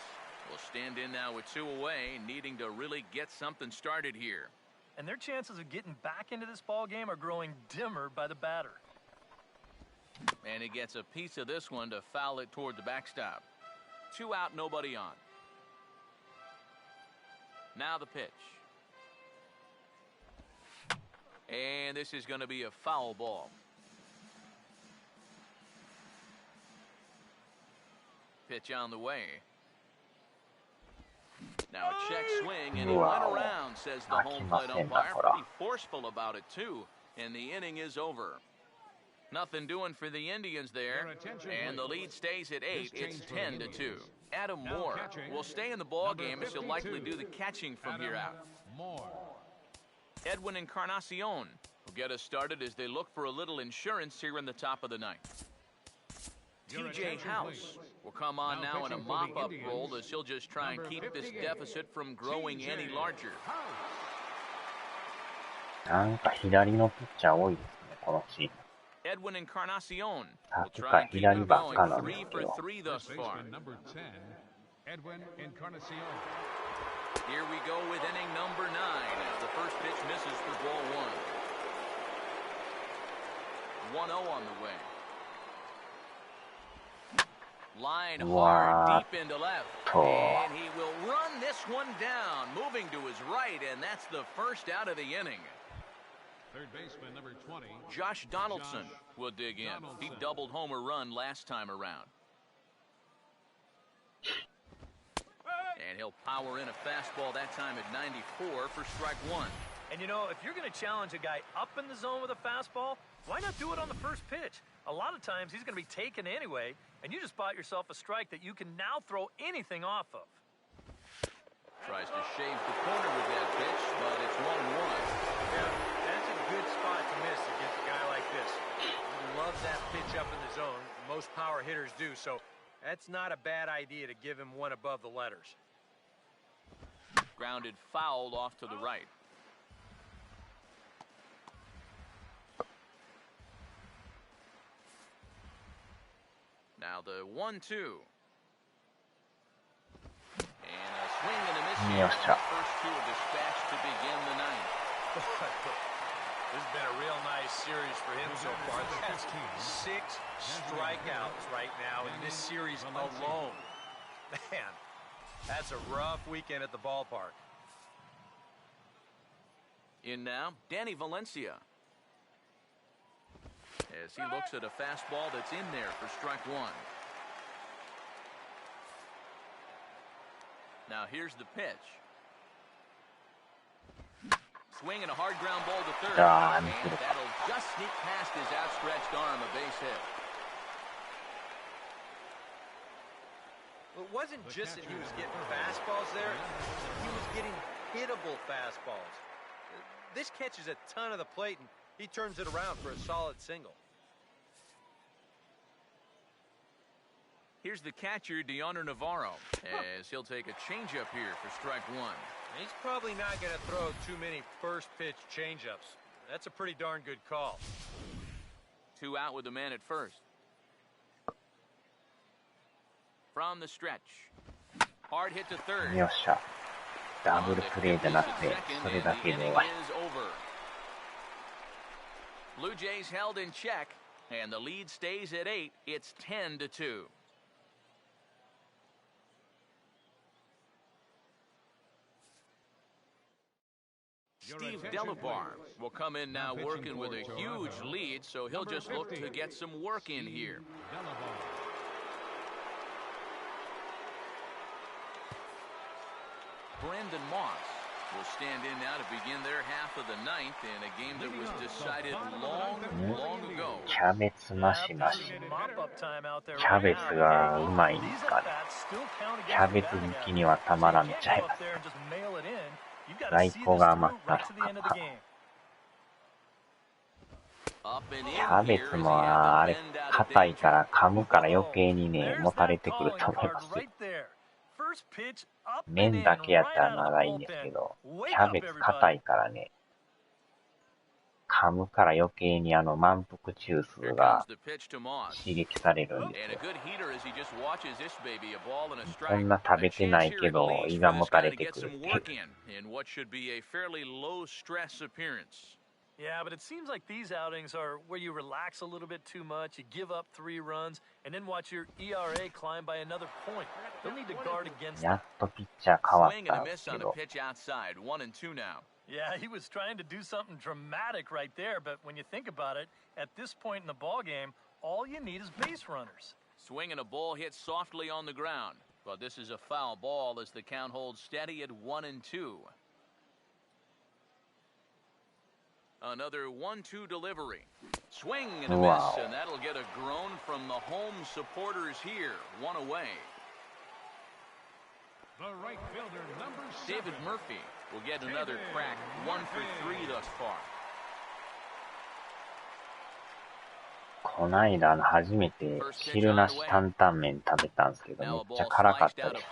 will stand in now with 2 away, needing to really get something started here. And their chances of getting back into this ball game are growing dimmer by the batter. And he gets a piece of this one to foul it toward the backstop. 2 out, nobody on. Now the pitch. And this is going to be a foul ball. Pitch on the way. Now a check swing, and he went around, says the home plate umpire. Pretty forceful about it, too. And the inning is over. Nothing doing for the Indians there. And the lead stays at 8. It's 10-2. Adam Moore will stay in the ball game as he'll likely do the catching from here out. Edwin Encarnacion will get us started as they look for a little insurance here in the top of the 9th. TJ House will come on now in a mop-up role as he'll just try and keep this deficit from growing any larger. なんか左のピッチャー多いですね、このチーム。 Edwin Encarnacion will さっき try から and keep 左 him ばっ going. かなんです 3 け for ど。 3 thus far. Number 10, Edwin Encarnacion. Here we go with inning number 9 as the first pitch misses for ball 1. 1-0 on the way. Line hard deep into left. And he will run this one down, moving to his right, and that's the first out of the inning. Third baseman, number 20. Josh Donaldson will dig in. He doubled homer run last time around. And he'll power in a fastball that time at 94 for strike one. And you know, if you're going to challenge a guy up in the zone with a fastball, why not do it on the first pitch? A lot of times he's going to be taken anyway, and you just bought yourself a strike that you can now throw anything off of. Tries to shave the corner with that pitch, but it's 1-1. Yeah, that's a good spot to miss against a guy like this. He loves that pitch up in the zone. Most power hitters do, so that's not a bad idea to give him one above the letters. Grounded foul off to the right. Now the 1-2. And a swing and a miss here. First two are dispatched to begin the ninth. This has been a real nice series for him so far. That's 6 strikeouts right now in this series alone. Man, that's a rough weekend at the ballpark. In now, Danny Valencia. As he looks at a fastball that's in there for strike one. Now here's the pitch. Swing and a hard ground ball to third. And that'll just sneak past his outstretched arm, a base hit. Well, it wasn't just that he was getting fastballs there. He was getting hittable fastballs. This catches a ton of the plate, and he turns it around for a solid single. Here's the catcher, Deoner Navarro, as he'll take a changeup here for strike one. He's probably not going to throw too many first-pitch changeups. That's a pretty darn good call. 2 out with the man at first. From the stretch. Hard hit to third. よっしゃ。ダブルプレーじゃなくて、それだけで終わり。Blue Jays held in check, and the lead stays at 8. It's 10-2. Steve Delabar will come in now working with a huge lead, so he'll just look to get some work in here. Brendan Moss will stand in now to begin their half of the ninth in a game that was decided long ago. キャベツマシマシ。キャベツがうまいんですかね。キャベツ好きにはたまらんちゃいます。在庫が余ったらか。キャベツもあれ硬いから噛むから余計にねもたれてくると思います。麺だけやったらまだいいんですけど、キャベツ硬いからね、噛むから余計に満腹中枢が刺激されるんですよ。こんな食べてないけど胃がもたれてくるっていう。Yeah, but it seems like these outings are where you relax a little bit too much, you give up 3 runs, and then watch your ERA climb by another point. They'll need to guard against that. やっとピッチャー変わったんですけど。Yeah, he was trying to do something dramatic right there, but when you think about it, at this point in the ball game, all you need is base runners. Swinging a ball hit softly on the ground, but this is a foul ball as the count holds steady at 1-2. Another 1-2 delivery. Swing and a miss, and that'll get a groan from the home supporters here. 1 away. The right fielder, number 7. David Murphy will get another crack. 1 for 3 thus far. こないだ初めて汁なし担々麺食べたんですけど、めっちゃ辛かったです。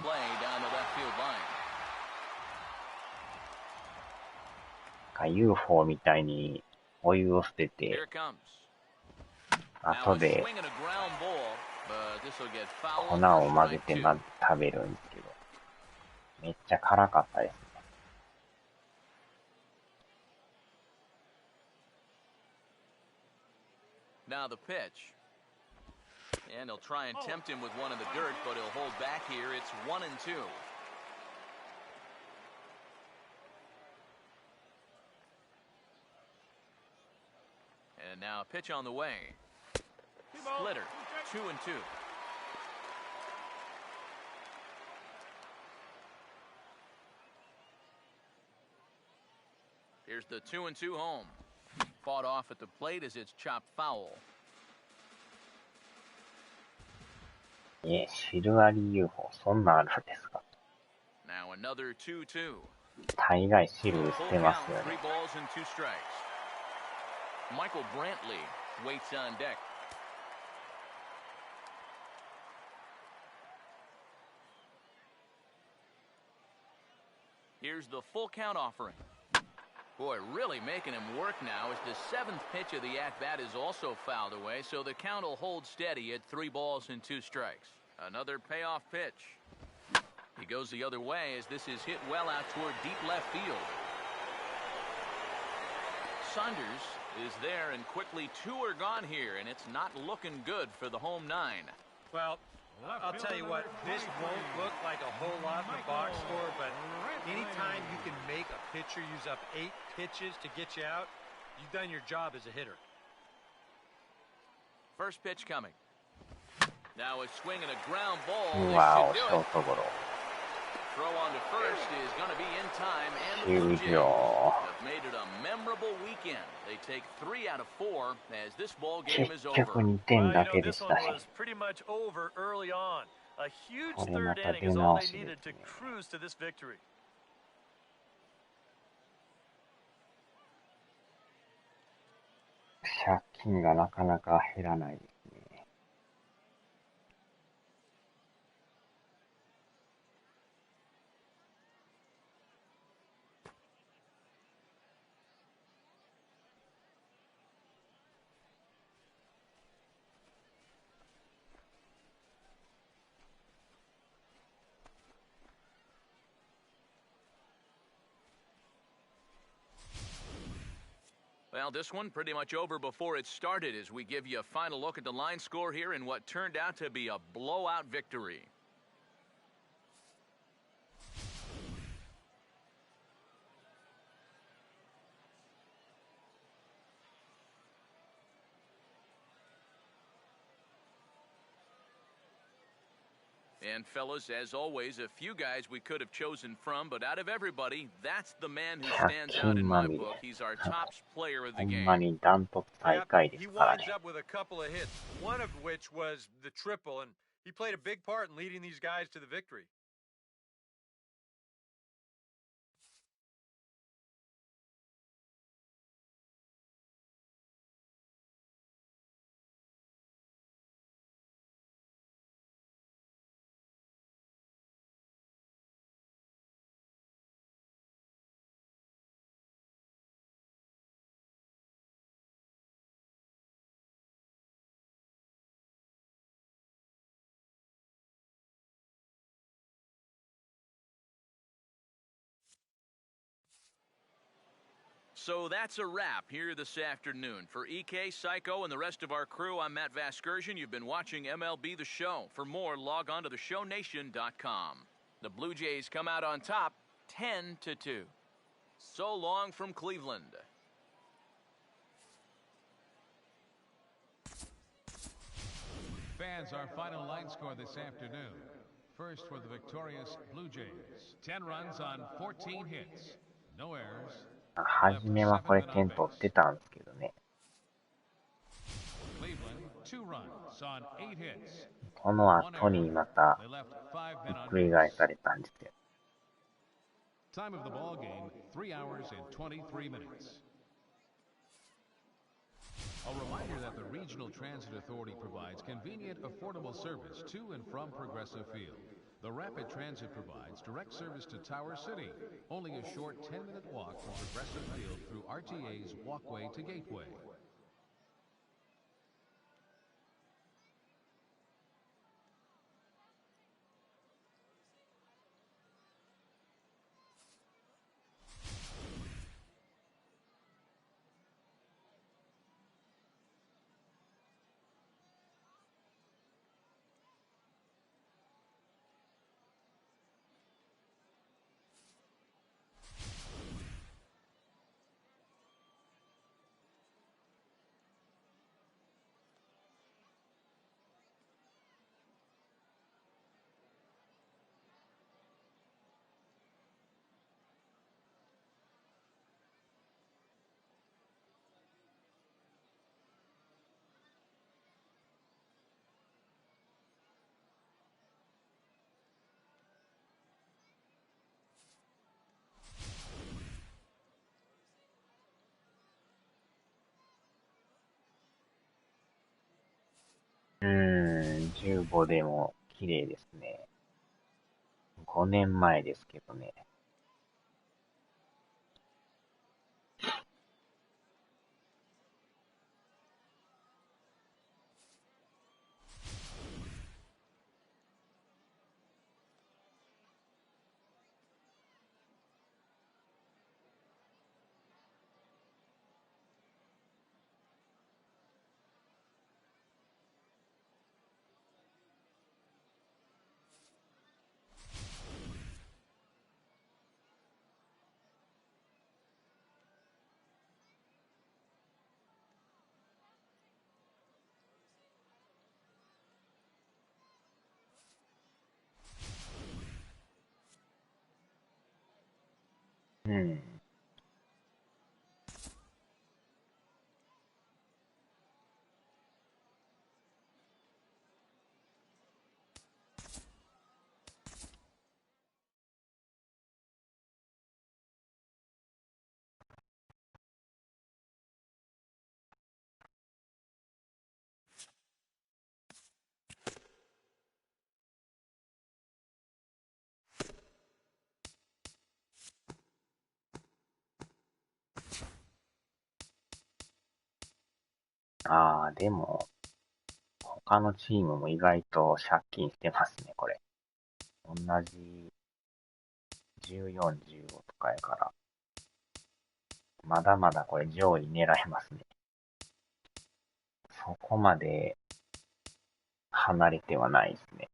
UFO みたいにお湯を捨てて、後で粉を混ぜて食べるんですけど、めっちゃ辛かったですね。Now the pitch. And he'll try and tempt him with one in the dirt, but he'll hold back here. It's 1-2. And now a pitch on the way. Splitter, 2-2. Here's the 2-2 home. Fought off at the plate as it's chopped foul. シルアリ UFO そんなんあるんですか。 Now another 2-2. 大概シル捨てますよ Three ね。 balls and 2 strikes. Michael Brantley waits on deck. Here's the full count offering. Boy, really making him work now as the 7th pitch of the at-bat is also fouled away, so the count will hold steady at 3 balls and 2 strikes. Another payoff pitch. He goes the other way as this is hit well out toward deep left field. Saunders is there, and quickly 2 are gone here, and it's not looking good for the home 9. Well, I'll tell you what, this won't look like a whole lot in the box score, but anytime you can make a pitcher use up 8 pitches to get you out, you've done your job as a hitter. First pitch coming. Now a swing and a ground ball. Wow, This should do it. ショートゴロ。 Throw on to first is going to be in time, and the Blue Jays 終了。 have made it a memorable weekend. They take 3 out of 4 as this ball game is 結 over. 局2点だけで This し one たし。 was pretty much over early on. A huge これま third た inning 出 is all 直 they しで needed す to ね。 cruise to this victory. 借金がなかなか減らないですね。Well, this one pretty much over before it started as we give you a final look at the line score here in what turned out to be a blowout victory. And fellas, as always, a few guys we could have chosen from, but out of everybody, that's the man who stands out in my book. He's our top player of ほ the んま game. にダントツ最下位で He すから winds ね。 up with a couple of hits, one of which was the triple, and he played a big part in leading these guys to the victory. So that's a wrap here this afternoon. For EK, Psycho, and the rest of our crew, I'm Matt Vasgersian. You've been watching MLB The Show. For more, log on to theshownation.com. The Blue Jays come out on top 10-2. So long from Cleveland. Fans, our final line score this afternoon. First for the victorious Blue Jays. 10 runs on 14 hits. No errors. 初めはこれ点取ってたんですけどね。 Cleveland, 2 runs on 8 hits. この後にまた They left 5ひ men っ on くり返されたんですよ。 Time of the ball game, 3 hours and 23 minutes. A reminder that the Regional Transit Authority provides convenient, affordable service to and from Progressive Field. The Rapid Transit provides direct service to Tower City, only a short 10-minute walk from Progressive Field through RTA's Walkway to Gateway. 15でも綺麗ですね。5年前ですけどね。うん。ああ、でも、他のチームも意外と借金してますね、これ。同じ14、15とかやから、まだまだこれ上位狙えますね。そこまで離れてはないですね。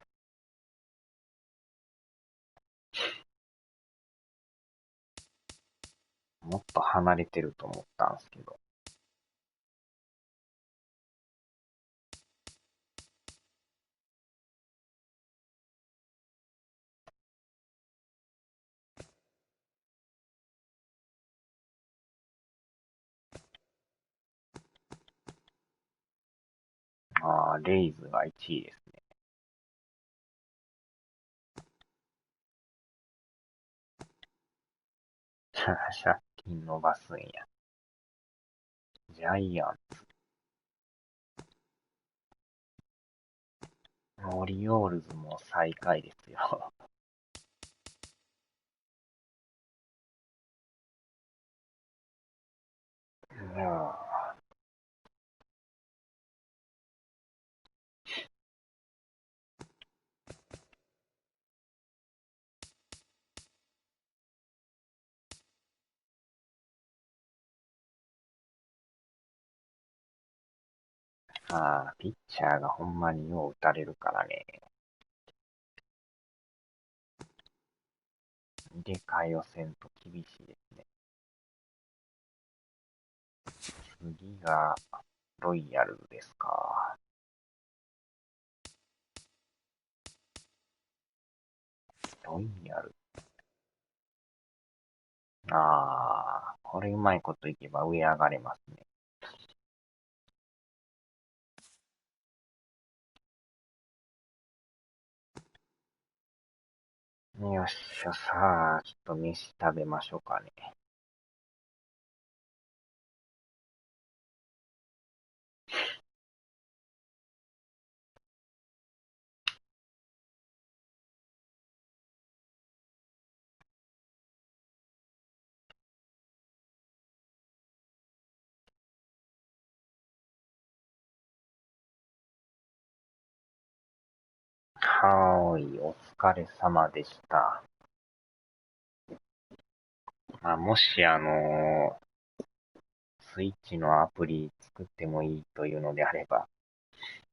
もっと離れてると思ったんですけど。ああ、レイズが1位ですね。借金伸ばすんや。ジャイアンツ。オリオールズも最下位ですよ。いやーピッチャーがほんまによう打たれるからね。入れ替えをせんと厳しいですね。次がロイヤルズですか。ロイヤル。これうまいこといけば上上がれますね。よっしゃ、さあ、ちょっと飯食べましょうかね。はーい、お疲れ様でした。もしスイッチのアプリ作ってもいいというのであれば、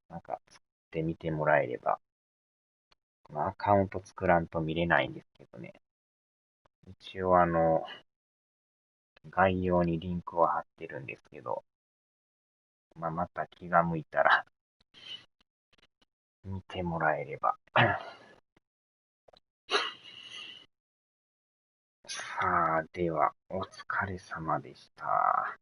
なんか作ってみてもらえれば、アカウント作らんと見れないんですけどね。一応概要にリンクを貼ってるんですけど、また気が向いたら見てもらえれば。さあ、では、お疲れ様でした。